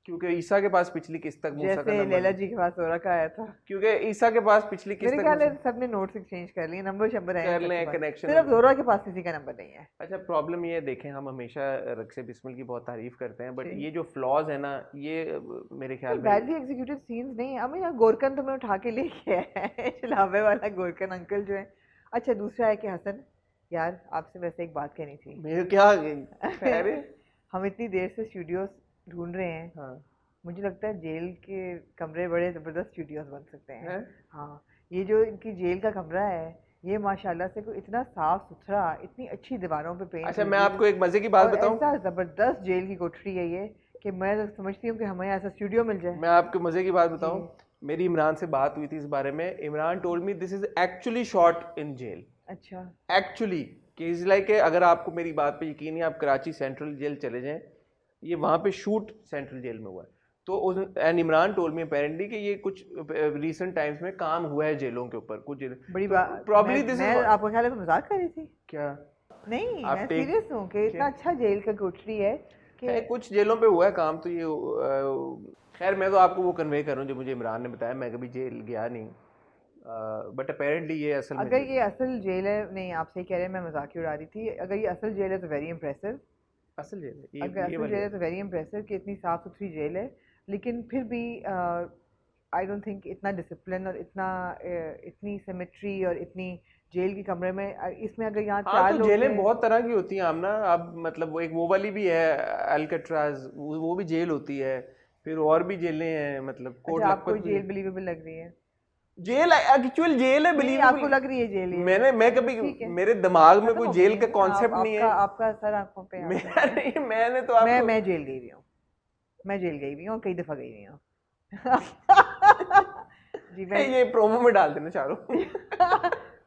क्योंकि ईसा के पास पिछली किस्त तक मूसा का नंबर, लैला जी के पास जोरा का आया था, क्योंकि ईसा के पास पिछली किस्त मेरे ख्याल है सबने नोट्स एक्सचेंज कर लिए, नंबर शंबर कर ले, कनेक्शन। सिर्फ जोरा के पास किसी का नंबर नहीं है। अच्छा, प्रॉब्लम ये देखें, हम हमेशा रक्से बिस्मिल की बहुत तारीफ करते हैं, बट ये जो फ्लॉज है ना, ये मेरे ख्याल में बैडली एग्जीक्यूटेड सीन्स नहीं है। अब यार गोरकन तो मैं उठा के ले गया है, चलावे वाला गोरकन अंकल जो है। अच्छा, दूसरा है कि हसन यार आपसे वैसे एक बात कहनी थी। मेरे क्या अरे हम इतनी देर से स्टूडियोज ढूंढ रहे हैं, हाँ, मुझे लगता है जेल के कमरे बड़े ज़बरदस्त स्टूडियोज बन सकते हैं। हैं? हाँ, ये जो इनकी जेल का कमरा है, ये माशाल्लाह से कोई इतना साफ सुथरा, इतनी अच्छी दीवारों पे पेंट अच्छा मैं आपको एक मजे की बात और बताऊं, ऐसा ज़बरदस्त जेल की कोठरी है ये कि मैं तो समझती हूँ कि हमें ऐसा स्टूडियो मिल जाए। मैं आपको मजे की बात बताऊं, मेरी इमरान से बात हुई थी इस बारे में। Imran told me this is actually shot in jail. अच्छा, एक्चुअली कि इज लाइक अगर आपको मेरी बात पे यकीन नहीं, आप कराची सेंट्रल जेल चले जाएं, ये वहाँ पे शूट सेंट्रल जेल में हुआ है। तो उस and Imran told me apparently कि ये कुछ रीसेंट टाइम्स में काम हुआ है जेलों के ऊपर कुछ बड़ी बात। प्रॉब्ली दिस मैं इज आपको ख्याल है मैं मजाक कर रही थी? क्या नहीं, आप मैं take- सीरियस हूँ कि इतना अच्छा जेल का कोठरी है कि है, कुछ जेलों पे हुआ है काम। तो ये खैर मैं तो आपको वो कन्वे कर रहा हूँ जो मुझे इमरान ने बताया, मैं कभी जेल गया नहीं, बट अपेरेंटली ये असल में अगर ये असल जेल है, नहीं आप सही कह रहे हैं, मैं मजाक ही उड़ा रही थी। अगर ये असल जेल है तो वेरी इंप्रेसिव। असल जेल है अगर ये असल वाली जेल है तो वेरी इंप्रेसिव कि इतनी साफ सुथरी जेल है, लेकिन फिर भी आई डोंट थिंक इतना डिसिप्लिन और इतनी सिमेट्री और इतनी जेल के कमरे में इसमें अगर यहाँ हाँ। चार तो लोग जेलें हैं- बहुत तरह की होती हैं आमना। अब मतलब वो एक वो वाली भी है अल्कट्राज, वो भी जेल होती है। फिर और भी जेलें हैं, मतलब कोट अच्छा, आपको लखपत भी जेल बिलीवेबल लग रही है? जेल एक्चुअल जेल है नहीं, आपको बिलीवेबल। लग रही है जेल ये? मैं कभी ठीक है, मेरे दिमाग में खत्म कोई हो जेल गई का है। कॉन्सेप्ट नहीं है। आपका सर आंखों पे आ मेरा गया। नहीं, मैंने तो आपको मैं जेल गई हुई हूँ, मैं जेल गई हुई हूँ, कई दफा गई हुई हूँ। जी मैं ये प्रोमो में डाल देना चारों।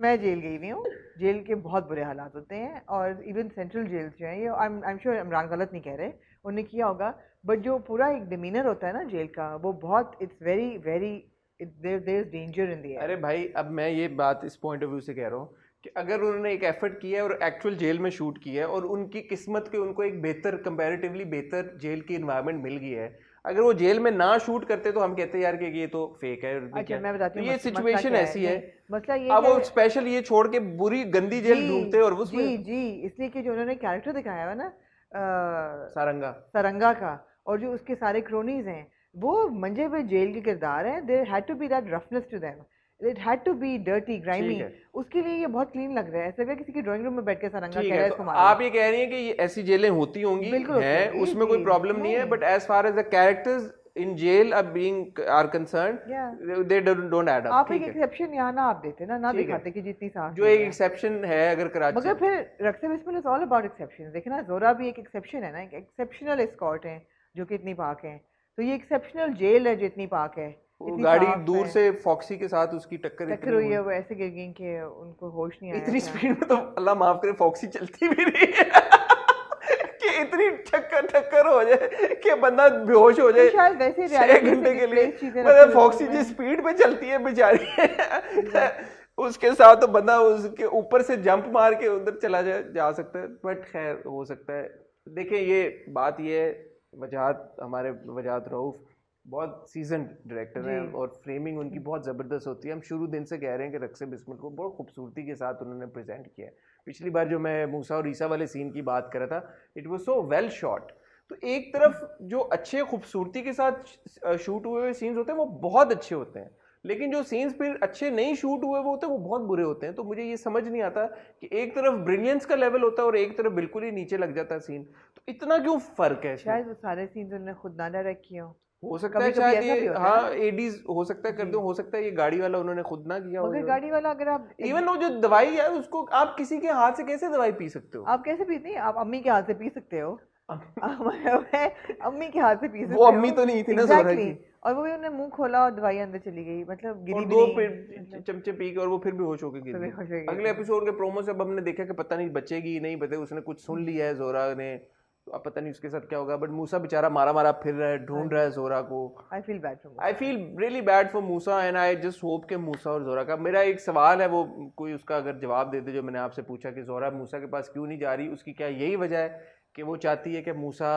मैं जेल गई हुई हूँ। जेल के बहुत बुरे हालात होते हैं और इवन सेंट्रल जेल जो है, ये आई एम श्योर इमरान गलत नहीं कह रहे, उन्हें किया होगा, बट जो पूरा एक डिमीनर होता है ना जेल का, वो बहुत it's very very there is danger in the air. अरे भाई अब मैं ये बात इस पॉइंट ऑफ व्यू से कह रहा हूँ कि अगर उन्होंने एक एफर्ट किया है और एक्चुअल जेल में शूट किया है और उनकी किस्मत के उनको एक बेहतर कंपैरेटिवली बेहतर जेल की इन्वायरमेंट मिल गई है, अगर वो जेल में ना शूट करते तो हम कहते यार कि ये तो फेक है। अच्छा, मैं बताती तो हूँ ये मसला सिचुएशन क्या ऐसी है। नहीं, मसला ये अब क्या वो है? स्पेशल ये छोड़ के बुरी गंदी जेल ढूंढते हैं और उसमें जी इसलिए कि जो उन्होंने कैरेक्टर दिखाया हुआ ना सारंगा सरंगा का, और जो उसके सारे क्रोनीज हैं वो मंजे पे जेल के किरदार हैं। There had to be that roughness to them, it had to be dirty grimy. ठीक है। उसके लिए ये बहुत क्लीन लग रहा है, ऐसा लग रहा है किसी की ड्राइंग रूम में बैठ के सरंगा ठीक कह रहा है। है तो इसको मारो। आप ये कह रही हैं कि ये ऐसी जेलें होती होंगी, बिल्कुल होती हैं, होंगी, उसमें कोई जी, प्रॉब्लम नहीं है, नहीं। But as far as the characters in jail are concern they don't add up. आप एक ठीक है, एक्सेप्शन यहाँ ना आप देते ना ठीक है। दिखाते कि जितनी साफ जो एक एक्सेप्शन है अगर कराची, मगर फिर रक्सम इसमें इज ऑल अबाउट एक्सेप्शन। देखना जोरा भी एक एक्सेप्शन है ना, एक एक्सेप्शनल एस्कॉर्ट है जो कि इतनी पाक है, तो ये एक्सेप्शनल जेल है जो इतनी पाक है, वो इतनी गाड़ी साफ दूर है। से फॉक्सी के साथ उसकी टक्कर टक्कर हुई है, वो ऐसे गिर गई कि उनको होश नहीं आया इतनी था। स्पीड में तो अल्लाह माफ करे फॉक्सी चलती भी नहीं है कि इतनी टक्कर हो जाए कि बंदा बेहोश हो तो जाए शायद वैसे 6 reality घंटे से के लिए। displaced चीजें मतलब रखी फॉक्सी होती हैं। जिस स्पीड पे चलती है बेचारी उसके साथ तो बंदा उसके ऊपर से जंप मार के उधर चला जा सकता है, बट खैर हो सकता है। देखिए ये बात ये है, हमारे वजाहत रऊफ बहुत सीजन डायरेक्टर हैं जी। और फ्रेमिंग उनकी बहुत ज़बरदस्त होती है। हम शुरू दिन से कह रहे हैं कि रक्से बिस्मिल को बहुत खूबसूरती के साथ उन्होंने प्रेजेंट किया है। पिछली बार जो मैं मूसा और ईसा वाले सीन की बात कर रहा था, it was so well shot. तो एक तरफ जो अच्छे खूबसूरती के साथ शूट हुए हुए सीन्स होते हैं वो बहुत अच्छे होते हैं, लेकिन जो सीन्स फिर अच्छे नहीं शूट हुए वो होते हैं वो बहुत बुरे होते हैं। तो मुझे ये समझ नहीं आता कि एक तरफ ब्रिलियंस का लेवल होता है और एक तरफ बिल्कुल ही नीचे लग जाता है सीन, तो इतना क्यों फ़र्क है इसमें? शायद वो सारे सीन्स उन्होंने खुद ना डायरेक्ट किए हों। हो सकता है कभी-कभी शायद ऐसा भी ये होता है हाँ एडीज हो सकता है कर दो, हो सकता है ये गाड़ी वाला उन्होंने खुद ना किया मगर हो। गाड़ी वाला अगर आप इवन वो जो दवाई है उसको आप किसी के हाथ से कैसे दवाई पी सकते हो? आप कैसे पीते हैं? आप अम्मी के हाथ से पी सकते हो। अम्मी के हाथ से पी सकते वो हो। अम्मी तो नहीं थी ना ज़ोहरा की। और वो भी उन्होंने मुंह खोला और दवाई अंदर चली गई, मतलब गिरी और भी 2 नहीं। चमचे पी के और वो फिर बेहोश होकर गिर फिर गई। बेहोश हो गई। अगले एपिसोड के प्रोमो से अब हमने देखा कि पता नहीं बचेगी नहीं बचे, उसने कुछ सुन लिया है ज़ोहरा ने, तो अब पता नहीं उसके साथ क्या होगा। बट मूसा बेचारा मारा फिर रहा है, ढूंढ रहा है ज़ोहरा को। I feel bad for I feel really bad for Musa and I just hope के मूसा और ज़ोहरा का, मेरा एक सवाल है वो कोई उसका अगर जवाब दे दे जो मैंने आपसे पूछा कि ज़ोहरा मूसा के पास क्यों नहीं जा रही, उसकी क्या यही वजह है कि वो चाहती है कि मूसा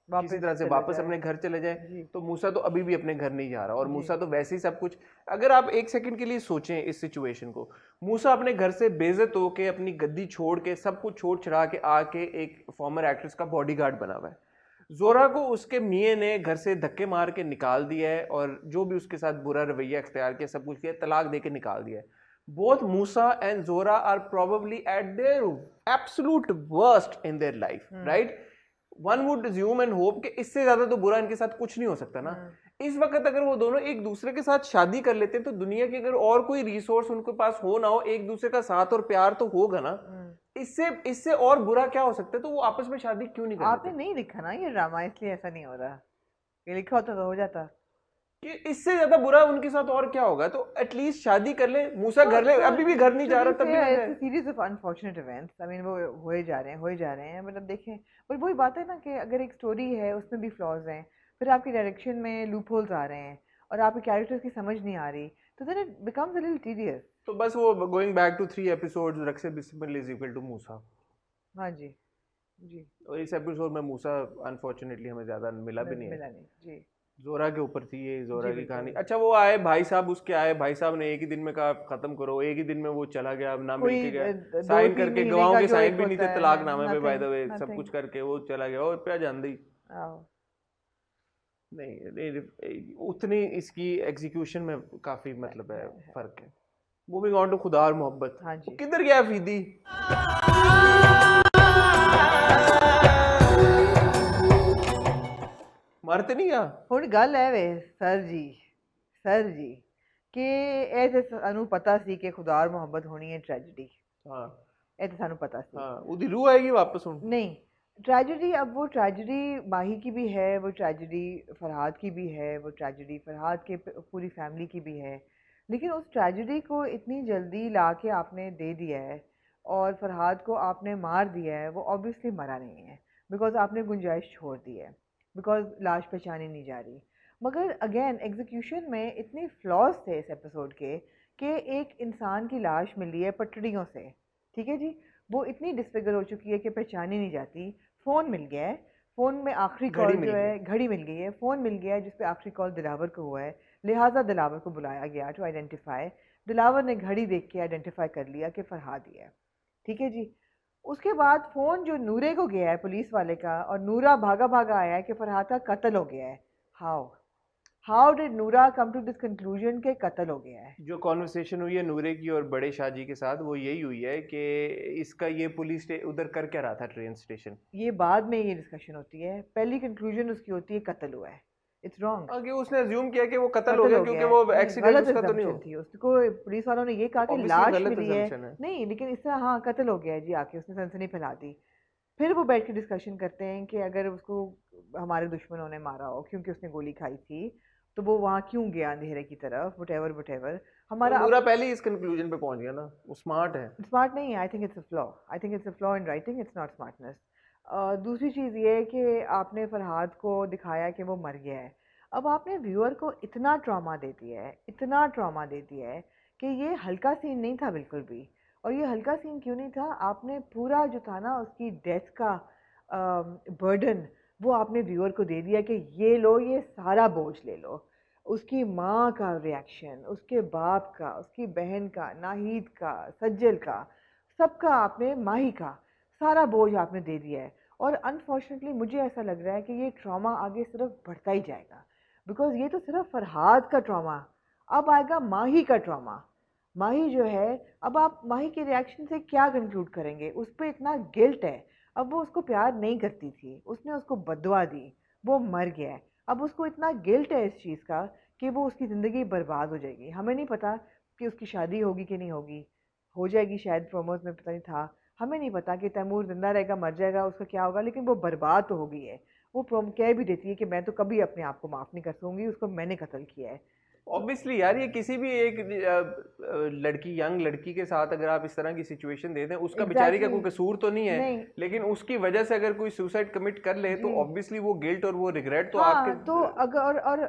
किसी तरह से वापस अपने घर चले जाए? तो मूसा तो अभी भी अपने घर नहीं जा रहा और मूसा तो वैसे ही सब कुछ, अगर आप एक सेकंड के लिए सोचें इस सिचुएशन को, मूसा अपने घर से बेइज्जत होके अपनी गद्दी छोड़ के सब कुछ छोड़ छड़ा के आके एक फॉर्मर एक्ट्रेस का बॉडीगार्ड बना हुआ है। ज़ोहरा को उसके मियाँ ने घर से धक्के मार के निकाल दिया है और जो भी उसके साथ बुरा रवैया अख्तियार किया सब कुछ किया, तलाक दे के निकाल दिया है। Both Musa and Zohra are probably at their absolute worst in their life, right? One would assume and hope कि इससे ज्यादा तो बुरा इनके साथ कुछ नहीं हो सकता ना। इस वक्त अगर वो दोनों एक दूसरे के साथ शादी कर लेते हैं तो दुनिया के अगर और कोई रिसोर्स उनके पास हो ना हो, एक दूसरे का साथ और प्यार तो होगा ना। इससे और बुरा क्या हो सकता है? तो वो आपस में शादी क्यों नहीं करते? आपने नहीं लिखा ना ये ड्रामा, इसलिए ऐसा नहीं हो रहा। ये लिखा होता तो हो जाता कि इससे ज्यादा बुरा उनके साथ और क्या होगा। तो एटलीस्ट शादी कर ले, मूसा घर ले, अभी भी घर नहीं जा रहा, तब भी series of unfortunate events, I mean वो होए जा रहे हैं मतलब देखें। पर वही बात है ना कि अगर एक स्टोरी है उसमें भी फ्लॉज हैं, फिर आपकी डायरेक्शन में लूप होल्स आ रहे हैं और आपके कैरेक्टर्स की समझ नहीं आ रही, तो then it becomes a little tedious. तो बस वो going back to 3 episodes, Raqse Bismil is equal to Musa. हाँ जी जी। और इस एपिसोड में मूसा अनफॉर्चुनेटली हमें ज्यादा मिला भी नहीं है। जी। जोरा के ऊपर थी ये, जोरा की कहानी। अच्छा वो आए भाई साहब, उसके आए भाई साहब ने एक ही दिन में कहा खत्म करो, एक ही दिन में वो चला गया, ना मिल के गया, साइन करके, गवाहों के साइन भी नहीं थे तलाकनामे पे बाय द वे, सब कुछ करके वो चला गया और पे जान दी। नहीं उतनी इसकी एग्जीक्यूशन में काफी मतलब है फर्क है। मूविंग ऑन टू खुदा और मोहब्बत। हाँ जी। किधर गया फीदी? मरते नहीं गया। ਹੁਣ ਗੱਲ ਹੈ ਵੇ ਸਰ ਜੀ ਕਿ ਇਹ ਤੇ ਸਾਨੂੰ ਪਤਾ ਸੀ ਕਿ ਖੁਦਾ और मोहब्बत होनी है ट्रेजेडी। हाँ ਇਹ ਤੇ ਸਾਨੂੰ ਪਤਾ ਸੀ। हाँ उदी रूह आएगी वापस ਹੁਣ। नहीं ट्रेजेडी, अब वो ट्रेजेडी माही की भी है, वो ट्रेजेडी फरहाद की भी है, वो ट्रेजेडी फरहाद के पूरी फैमिली की भी है, लेकिन उस ट्रेजेडी को इतनी जल्दी ला के आपने दे दिया है और फरहाद को आपने मार दिया है। वो ऑब्वियसली मरा नहीं है बिकॉज आपने गुंजाइश छोड़ दी है, बिकॉज लाश पहचानी नहीं जा रही। मगर अगेन एग्जीक्यूशन में इतने फ्लॉज थे इस एपिसोड के कि एक इंसान की लाश मिली है पटड़ियों से, ठीक है जी, वो इतनी डिसफिगर हो चुकी है कि पहचानी नहीं जाती। फ़ोन मिल गया है, फ़ोन में आखिरी कॉल जो है, घड़ी मिल गई है, फ़ोन मिल गया है जिस पे आखिरी कॉल दिलावर को हुआ है, लिहाजा दिलावर को बुलाया गया टू आइडेंटिफाई। दिलावर ने घड़ी देख के आइडेंटिफाई कर लिया कि फरहाद ही है, ठीक है जी। उसके बाद फ़ोन जो नूरे को गया है पुलिस वाले का, और नूरा भागा भागा आया है कि फरहाद का कत्ल हो गया है। हाउ डिड नूरा कम टू दिस कंक्लूजन के कत्ल हो गया है? जो कॉन्वर्सेशन हुई है नूरे की और बड़े शाहजी के साथ वो यही हुई है कि इसका ये पुलिस उधर कर क्या रहा था ट्रेन स्टेशन। ये बाद में ये डिस्कशन होती है, पहली कंक्लूजन उसकी होती है कत्ल हुआ है। It's wrong. आगे उसने अज्यूम किया कि वो कत्ल हो गया क्योंकि वो एक्सीडेंट उसका तो नहीं हुआ थी। उसको पुलिस वालों ने ये कहा कि लाश मिली है, नहीं लेकिन इस तरह हाँ कत्ल हो गया है जी, आके उसने सनसनी फैला दी। फिर वो बैठ के डिस्कशन करते हैं कि अगर उसको हमारे दुश्मनों ने मारा हो क्योंकि उसने गोली खाई थी तो वो वहाँ क्यों गया अंधेरे की तरफ, व्हाटएवर हमारा पूरा पहले इस कंक्लूजन पे पहुंच गया ना। वो स्मार्ट है। स्मार्ट नहीं है, I think it's a flaw. I think it's a flaw in writing, it's not smartness. दूसरी चीज़ ये है कि आपने फरहाद को दिखाया कि वो मर गया है। अब आपने व्यूअर को इतना ट्रॉमा दे दिया है, इतना ट्रॉमा दे दिया है कि ये हल्का सीन नहीं था बिल्कुल भी। और ये हल्का सीन क्यों नहीं था? आपने पूरा जो था ना उसकी डेथ का बर्डन वो आपने व्यूअर को दे दिया कि ये लो, ये सारा बोझ ले लो। उसकी माँ का रिएक्शन, उसके बाप का, उसकी बहन का, नाहिद का, सज्जल का, सबका आपने, माही का सारा बोझ आपने दे दिया है। और अनफॉर्चुनेटली मुझे ऐसा लग रहा है कि ये ट्रॉमा आगे सिर्फ बढ़ता ही जाएगा, बिकॉज ये तो सिर्फ फरहाद का ट्रॉमा, अब आएगा माही का ट्रॉमा। माही जो है, अब आप माही के रिएक्शन से क्या कंक्लूड करेंगे? उस पर इतना गिल्ट है, अब वो उसको प्यार नहीं करती थी, उसने उसको बददुआ दी, वो मर गया है, अब उसको इतना गिल्ट है इस चीज़ का कि वो उसकी ज़िंदगी बर्बाद हो जाएगी। हमें नहीं पता कि उसकी शादी होगी कि नहीं होगी, हो जाएगी शायद, प्रोमोज में पता नहीं था, हमें नहीं पता कि तैमूर जिंदा रहेगा मर जाएगा उसका क्या होगा, लेकिन वो बर्बाद तो हो गई है। वो कह भी देती है कि मैं तो कभी अपने आप को माफ़ नहीं कर सकूँगी, उसको मैंने कत्ल किया है। ऑब्वियसली यार, ये किसी भी एक लड़की, यंग लड़की के साथ अगर आप इस तरह की सिचुएशन दे दें, उसका बेचारी का कोई कसूर तो नहीं है, लेकिन उसकी वजह से अगर कोई सुसाइड कमिट कर ले तो ऑब्वियसली वो गिल्ट और वो रिग्रेट तो आपके तो अगर और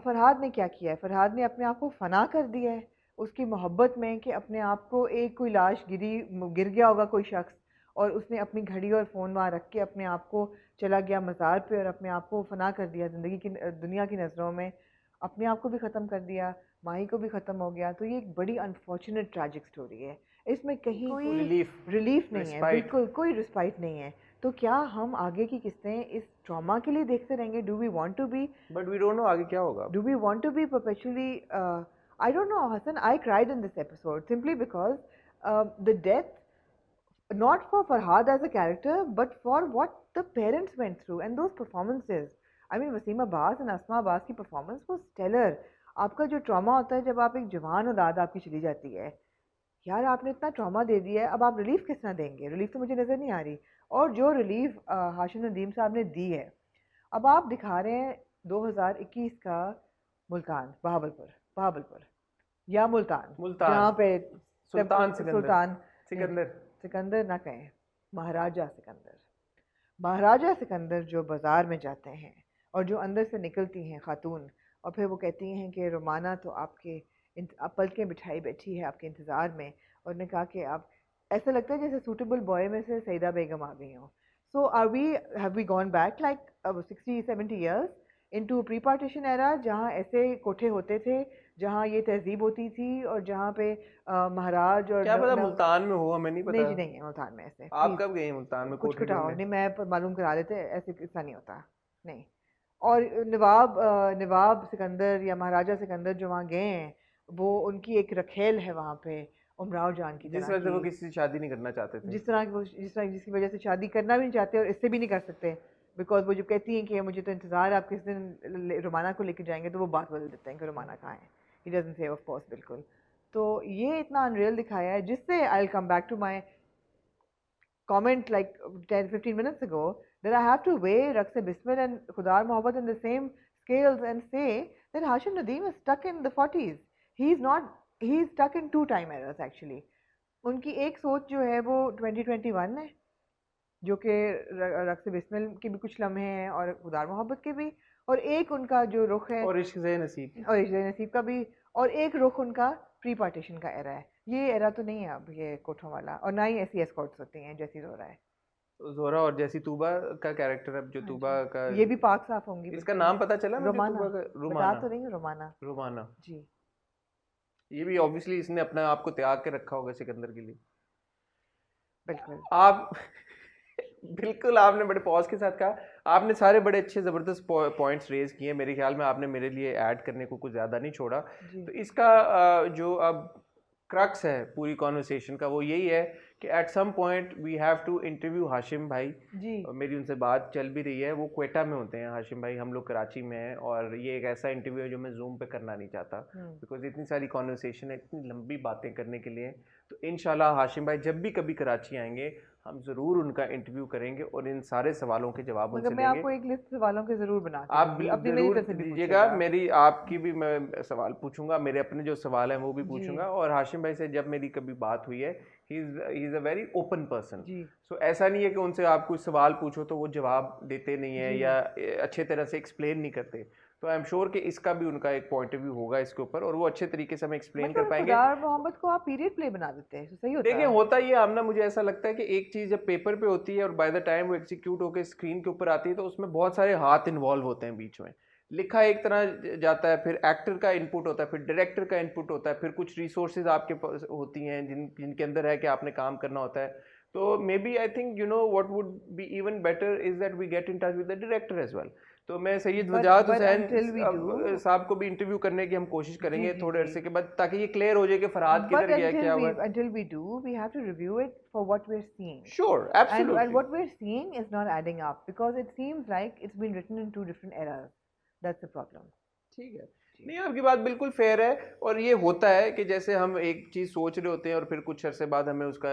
फरहाद ने क्या किया है? फरहाद ने अपने आप को फना कर दिया है उसकी मोहब्बत में कि अपने आप को, एक कोई लाश गिर गया होगा कोई शख्स और उसने अपनी घड़ी और फ़ोन वहाँ रख के अपने आप को चला गया मज़ार पे और अपने आप को फना कर दिया, ज़िंदगी की, दुनिया की नज़रों में अपने आप को भी ख़त्म कर दिया, माही को भी ख़त्म हो गया। तो ये एक बड़ी अनफॉर्चुनेट ट्रैजिक स्टोरी है, इसमें कहीं कोई रिलीफ नहीं है, बिल्कुल कोई रिस्पाइट नहीं है। तो क्या हम आगे की किस्तें इस ट्रॉमा के लिए देखते रहेंगे? Do we want to be, but we don't know आगे क्या होगा। Do we want to be perpetually, I don't know Hasan, I cried in this episode simply because the death not for Farhad as a character, but for what the parents went through and those performances. I mean, Wasim Abbas and Asma Abbas की performance was stellar. आपका जो trauma होता है जब आप एक जवान औलाद आपकी चली जाती है, यार आपने इतना trauma दे दिया है, अब आप relief किस तरह देंगे? relief तो मुझे नज़र नहीं आ रही. और जो relief हाशिम नदीम साहब ने दी है, अब आप दिखा रहे हैं 2021 का मुल्तान, बहावलपुर या मुल्तान, जहाँ पे सुल्तान सिकंदर ना कहें, महाराजा सिकंदर जो बाज़ार में जाते हैं और जो अंदर से निकलती हैं खातून और फिर वो कहती हैं कि रोमाना तो आपके पलकें बिठाई बैठी है आपके इंतज़ार में, और उन्होंने कहा कि आप, ऐसा लगता है जैसे सूटेबल बॉय में से सईदा बेगम आ गई हों. So have we gone back like 60-70 years into pre partition era, जहाँ ऐसे कोठे होते थे, जहाँ ये तहजीब होती थी और जहाँ पे महाराज और क्या पता मुल्तान में हो, हमें नहीं पता. नहीं जी, नहीं है मुल्तान में ऐसे. आप कब गए मुल्तान में? कुछ घटाओ नहीं, मैं मालूम करा लेते, ऐसे किस्सा नहीं होता नहीं. और नवाब सिकंदर या महाराजा सिकंदर जो वहाँ गए हैं, वो उनकी एक रखेल है वहाँ पे उमराव जान की, जिस वजह से वो किसी से शादी नहीं करना चाहते थे, जिसकी वजह से शादी करना भी नहीं चाहते और इससे भी नहीं कर सकते, बिकॉज वो जो कहती हैं कि मुझे तो इंतज़ार आप किस दिन रोमाना को लेकर जाएंगे, तो वो बात बदल देते हैं कि रोमाना कहाँ है. He doesn't say of course, बिल्कुल. तो ये इतना अनरियल दिखाया है, जिससे I will come back to my comment like 10-15 minutes ago that I have to weigh Raqs Bismil and Khudar Mohabbat in the same scales and say that Hashim Nadeem is stuck in the 40s. He's stuck in two time eras actually. उनकी एक सोच जो है वो 2021 है, जो कि रक्स बिस्मिल के भी कुछ लम्हे हैं और खुदार मोहब्बत के भी, और एक उनका जो रुख है और इश्क नसीब का भी, और एक रुख उनका प्री पार्टीशन का एरा है. ये एरा तो नहीं है अब ये कोठों वाला, और ना ही ऐसी एस्कॉर्ट्स होती हैं जैसी जोरा है. जोरा और जैसी तूबा का कैरेक्टर, अब जो तूबा का, ये भी पाक साफ होंगी. इसका नाम पता चला मुझे? रोमाना. रोमाना बता तो रही हूँ, रोमाना जी. ये भी ऑब्वियसली इसने अपने आप को त्याग के रखा होगा सिकंदर के लिए. बिल्कुल. आप बिल्कुल आपने बड़े पॉज के साथ कहा. आपने सारे बड़े अच्छे ज़बरदस्त पॉइंट्स रेज किए. मेरे ख्याल में आपने मेरे लिए ऐड करने को कुछ ज़्यादा नहीं छोड़ा. तो इसका जो अब क्रक्स है पूरी कॉन्वर्सेशन का वो यही है कि at some point we have to interview Hashim भाई जी. और मेरी उनसे बात चल भी रही है. वो क्वेटा में होते हैं हाशिम भाई, हम लोग कराची में हैं, और ये एक ऐसा इंटरव्यू है जो मैं जूम पे करना नहीं चाहता, बिकॉज इतनी सारी कॉन्वर्सेशन है, इतनी लंबी बातें करने के लिए. तो इंशाल्लाह हाशिम भाई जब भी कभी कराची आएंगे हम ज़रूर उनका इंटरव्यू करेंगे और इन सारे सवालों के जवाब उनसे लेंगे. मैं आपको एक लिस्ट सवालों के ज़रूर बना के आप ज़रूर दीजिएगा. मेरी आपकी भी मैं सवाल पूछूंगा, मेरे अपने जो सवाल हैं वो भी पूछूंगा. और हाशिम भाई से जब मेरी कभी बात हुई है, he is a very open person. So ऐसा नहीं है कि उनसे आप कुछ सवाल पूछो तो वो जवाब देते नहीं है या अच्छे तरह से एक्सप्लेन नहीं करते. तो आई एम श्योर कि इसका भी उनका एक पॉइंट ऑफ व्यू होगा इसके ऊपर, और वो अच्छे तरीके से हमें एक्सप्लेन कर पाएंगे. खुदार मोहब्बत को आप पीरियड प्ले बना देते हैं, सही होता है. देखिए होता ये आमना, मुझे ऐसा लगता है कि एक चीज़ जब पेपर पे होती है और बाय द टाइम वो एग्जीक्यूट होकर स्क्रीन के ऊपर आती है, तो उसमें बहुत सारे हाथ इन्वॉल्व होते हैं बीच में. लिखा एक तरह जाता है, फिर एक्टर का इनपुट होता है, फिर डायरेक्टर का इनपुट होता है, फिर कुछ रिसोर्सेज आपके पास होती हैं जिनके अंदर है कि आपने काम करना होता है. तो maybe I think you know what would be even better is that we get in touch with the director as well. तो मैं सैयद वजाहत हुसैन साहब को भी इंटरव्यू करने की हम कोशिश करेंगे थोड़े अरसे के बाद, ताकि ये क्लियर हो जाए कि फरहाद किधर गया, क्या हुआ. Until we do, we have to review it for what we're seeing. Sure, absolutely. And what we're seeing is not adding up because it seems like it's been written in two different eras. That's the problem. ठीक है. नहीं, आपकी बात बिल्कुल fair है. और ये होता है कि जैसे हम एक चीज़ सोच रहे होते हैं और फिर कुछ अरसे बाद हमें उसका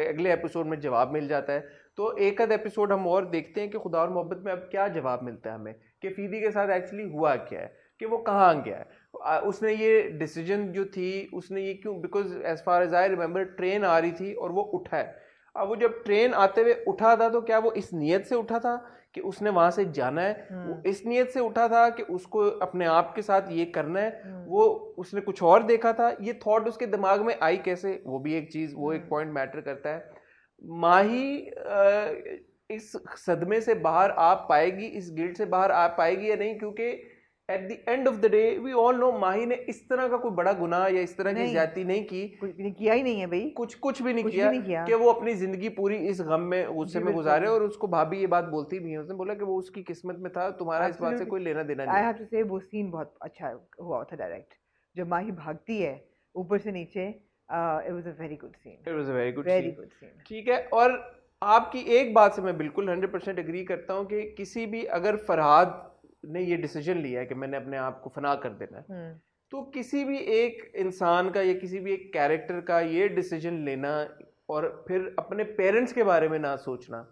अगले एपिसोड में जवाब मिल जाता है. तो एक आध एपिसोड हम और देखते हैं कि खुदा और मोहब्बत में अब क्या जवाब मिलता है हमें, कि फीदी के साथ एक्चुअली हुआ क्या है, कि वो कहाँ गया है, उसने ये डिसीजन जो थी उसने ये क्यों, because as far as I remember train आ रही थी और वो उठा है. अब वो जब ट्रेन आते हुए उठा था तो क्या वो इस नीयत से उठा था कि उसने वहां से जाना है, वो इस नीयत से उठा था कि उसको अपने आप के साथ ये करना है, वो उसने कुछ और देखा था, ये थॉट उसके दिमाग में आई कैसे, वो भी एक चीज़, वो एक पॉइंट मैटर करता है. माही इस सदमे से बाहर आ पाएगी, इस गिल्ट से बाहर आ पाएगी या नहीं, क्योंकि at the end of the day we all know Mahi ने इस तरह का कोई बड़ा गुनाह या इस तरह की ज्यादती नहीं की, किया ही नहीं है भाई, कुछ भी नहीं किया कि वो अपनी जिंदगी पूरी इस गम में गुस्से में गुजारे. और उसको भाभी ये बात बोलती भी है, उसने बोला कि वो उसकी किस्मत में था, तुम्हारा इस बात से कोई लेना देना नहीं. आई हैव टू से वो सीन बहुत अच्छा हुआ था डायरेक्ट, जब माही भागती है ऊपर से नीचे It was a very good scene. It was a very good Very scene. good scene. ठीक है, और आपकी एक बात से मैं बिल्कुल 100% एग्री करता हूँ कि किसी भी अगर फरहाद ने ये डिसीजन लिया है कि मैंने अपने आप को फना कर देना है, तो किसी भी एक इंसान का या किसी भी एक कैरेक्टर का ये डिसीजन लेना और फिर अपने पेरेंट्स के बारे में ना सोचना,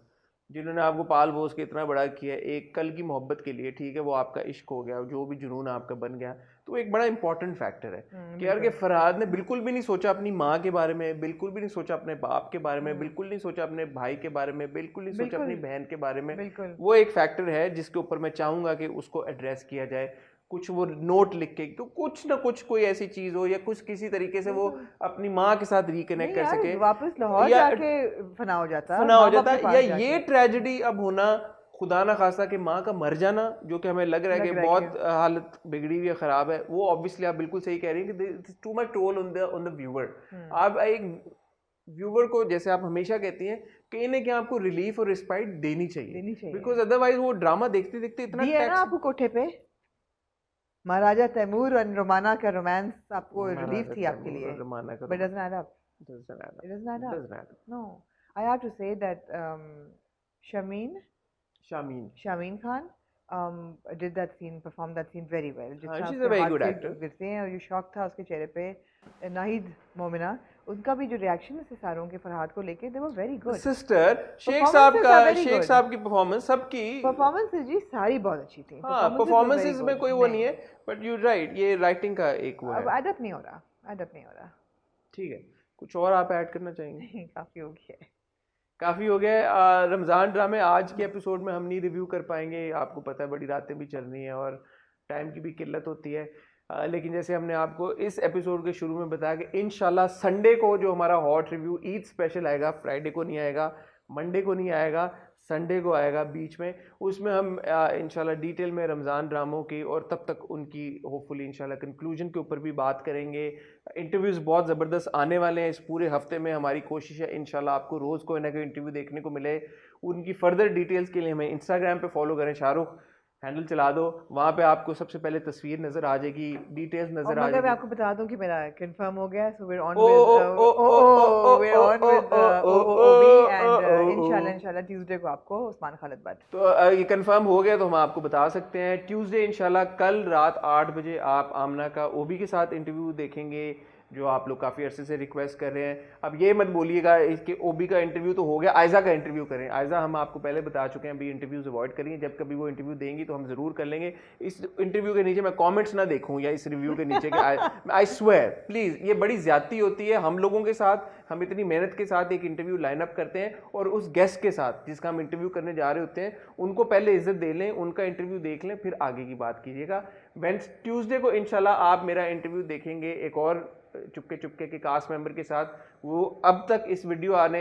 जिन्होंने आपको पाल पोस के इतना बड़ा किया, एक कल की मोहब्बत के लिए, ठीक है वो आपका इश्क हो गया, जो भी जुनून आपका बन गया, तो एक बड़ा इंपॉर्टेंट फैक्टर है कि यार कि फरहाद ने बिल्कुल भी नहीं सोचा अपनी माँ के बारे में, बिल्कुल भी नहीं सोचा अपने बाप के बारे में, बिल्कुल नहीं सोचा अपने भाई के बारे में, बिल्कुल नहीं सोचा अपनी बहन के बारे में। वो एक फैक्टर है जिसके ऊपर मैं चाहूँगा कि उसको एड्रेस किया जाए, कुछ वो नोट लिख के, तो कुछ ना कुछ कोई ऐसी चीज हो या कुछ किसी तरीके से वो अपनी माँ के साथ रिकनेक्ट कर सके, वापस लाहौर जाके फना हो जाता या ये ट्रेजेडी अब होना, खुदा ना खास्ता कि माँ का मर जाना, जो कि हमें लग रहा है कि बहुत हालत बिगड़ी हुई है, खराब है, वो ऑब्वियसली आप बिल्कुल सही कह रही हैं कि too much toll on the viewer. आप एक व्यूअर को, जैसे आप हमेशा कहती हैं, कहीं ना कहीं आपको रिलीफ और रिस्पाइट देनी चाहिए, बिकॉज अदरवाइज वो ड्रामा देखते देखते इतना आपको कोठे पे महाराजा तैमूर और रोमाना का रोमांस आपको रिलीफ थी आपके लिए, but doesn't add up. It doesn't add up. No, I have to say that Shameen Khan did that scene, performed that scene very well. She's a very good actor. गिरते हैं और ये शौक था उसके चेहरे पे। नाहिद मोमिना, उनका भी जो रिएक्शन है सारों के फरहाद को लेके, they were very good. Sister Sheikh साहब की परफॉर्मेंस, सबकी परफॉर्मेंस जी सारी बहुत अच्छी थी। हाँ, परफॉर्मेंसेस में कोई वो नहीं है, बट यू राइट, ये राइटिंग का एक वो है, अब एडअप नहीं हो रहा। ठीक है, कुछ और आप ऐड करना चाहेंगे? काफी हो गया है। रमज़ान ड्रामे आज के एपिसोड में हम नहीं रिव्यू कर पाएंगे, आपको पता है बड़ी रातें भी चल रही हैं और टाइम की भी किल्लत होती है, लेकिन जैसे हमने आपको इस एपिसोड के शुरू में बताया कि इंशाल्लाह संडे को जो हमारा हॉट रिव्यू ईद स्पेशल आएगा, फ्राइडे को नहीं आएगा, मंडे को नहीं आएगा, संडे को आएगा बीच में, उसमें हम इंशाल्लाह डिटेल में रमज़ान ड्रामों की और तब तक उनकी होपफुली इंशाल्लाह कंक्लूजन के ऊपर भी बात करेंगे। इंटरव्यूज़ बहुत ज़बरदस्त आने वाले हैं इस पूरे हफ्ते में, हमारी कोशिश है इंशाल्लाह आपको रोज़ कोई ना कोई इंटरव्यू देखने को मिले। उनकी फर्दर डिटेल्स के लिए हमें इंस्टाग्राम पे फॉलो करें, शाहरुख हैंडल चला दो, वहाँ पे आपको सबसे पहले तस्वीर नजर आ जाएगी, डिटेल्स नजर आ जाएगी। मैं आपको बता दूं कि मेरा कंफर्म हो गया, so we are on with OB and इंशाल्लाह ट्यूसडे को आपको उस्मान खालिद बात। तो ये कंफर्म हो गया तो हम आपको बता सकते हैं, ट्यूसडे इंशाल्लाह कल रात 8 बजे आप आमना का ओबी के साथ इंटरव्यू देखेंगे, जो आप लोग काफ़ी अरसे से रिक्वेस्ट कर रहे हैं। अब ये मत बोलिएगा इसके ओबी का इंटरव्यू तो हो गया, आयजा का इंटरव्यू करें। आयजा हम आपको पहले बता चुके हैं, अभी इंटरव्यूज अवॉइड करिए, जब कभी वो इंटरव्यू देंगी तो हम ज़रूर कर लेंगे। इस इंटरव्यू के नीचे मैं कमेंट्स ना देखूं या इस रिव्यू के नीचे के आई स्वेयर प्लीज़, ये बड़ी ज़्यादती होती है हम लोगों के साथ। हम इतनी मेहनत के साथ एक इंटरव्यू लाइन अप करते हैं और उस गेस्ट के साथ जिसका हम इंटरव्यू करने जा रहे होते हैं उनको पहले इज्जत दे लें, उनका इंटरव्यू देख लें, फिर आगे की बात कीजिएगा। ट्यूसडे को इंशाल्लाह आप मेरा इंटरव्यू देखेंगे एक और चुपके के कास्ट मेंबर के साथ। वो अब तक इस वीडियो आने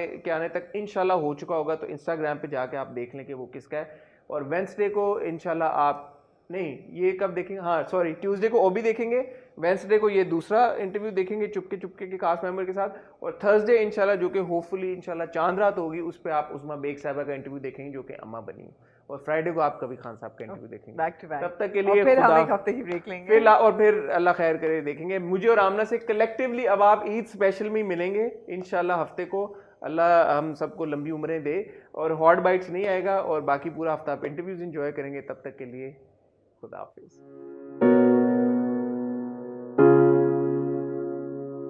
तक इंशाल्लाह हो चुका होगा, तो इंस्टाग्राम पे जाके आप देख लें कि वो किसका है। और वेंसडे को इंशाल्लाह आप नहीं, ये कब देखेंगे, हाँ सॉरी, ट्यूसडे को ओबी देखेंगे, वेंसडे को ये दूसरा इंटरव्यू देखेंगे चुपके के कास्ट मेंबर के साथ, और थर्सडे इंशाल्लाह जो कि होपफुली इंशाल्लाह चांद रात होगी, उस पर आप उस्मा बेग साहिबा का इंटरव्यू देखेंगे जो कि अम्मा बनी, और फ्राइडे को आप कबीर खान साहब का इंटरव्यू देखेंगे। Back to back. तब तक के लिए फिर हम एक हफ्ते की ब्रेक लेंगे, फिर अल्लाह खैर करे देखेंगे। मुझे और आमना से कलेक्टिवली अब आप ईद स्पेशल में मिलेंगे इंशाल्लाह हफ्ते को। अल्लाह हम सबको लंबी उम्रें दे, और हॉट बाइट्स नहीं आएगा, और बाकी पूरा हफ्ता आप इंटरव्यूज एंजॉय करेंगे। तब तक के लिए खुदा हाफिज़।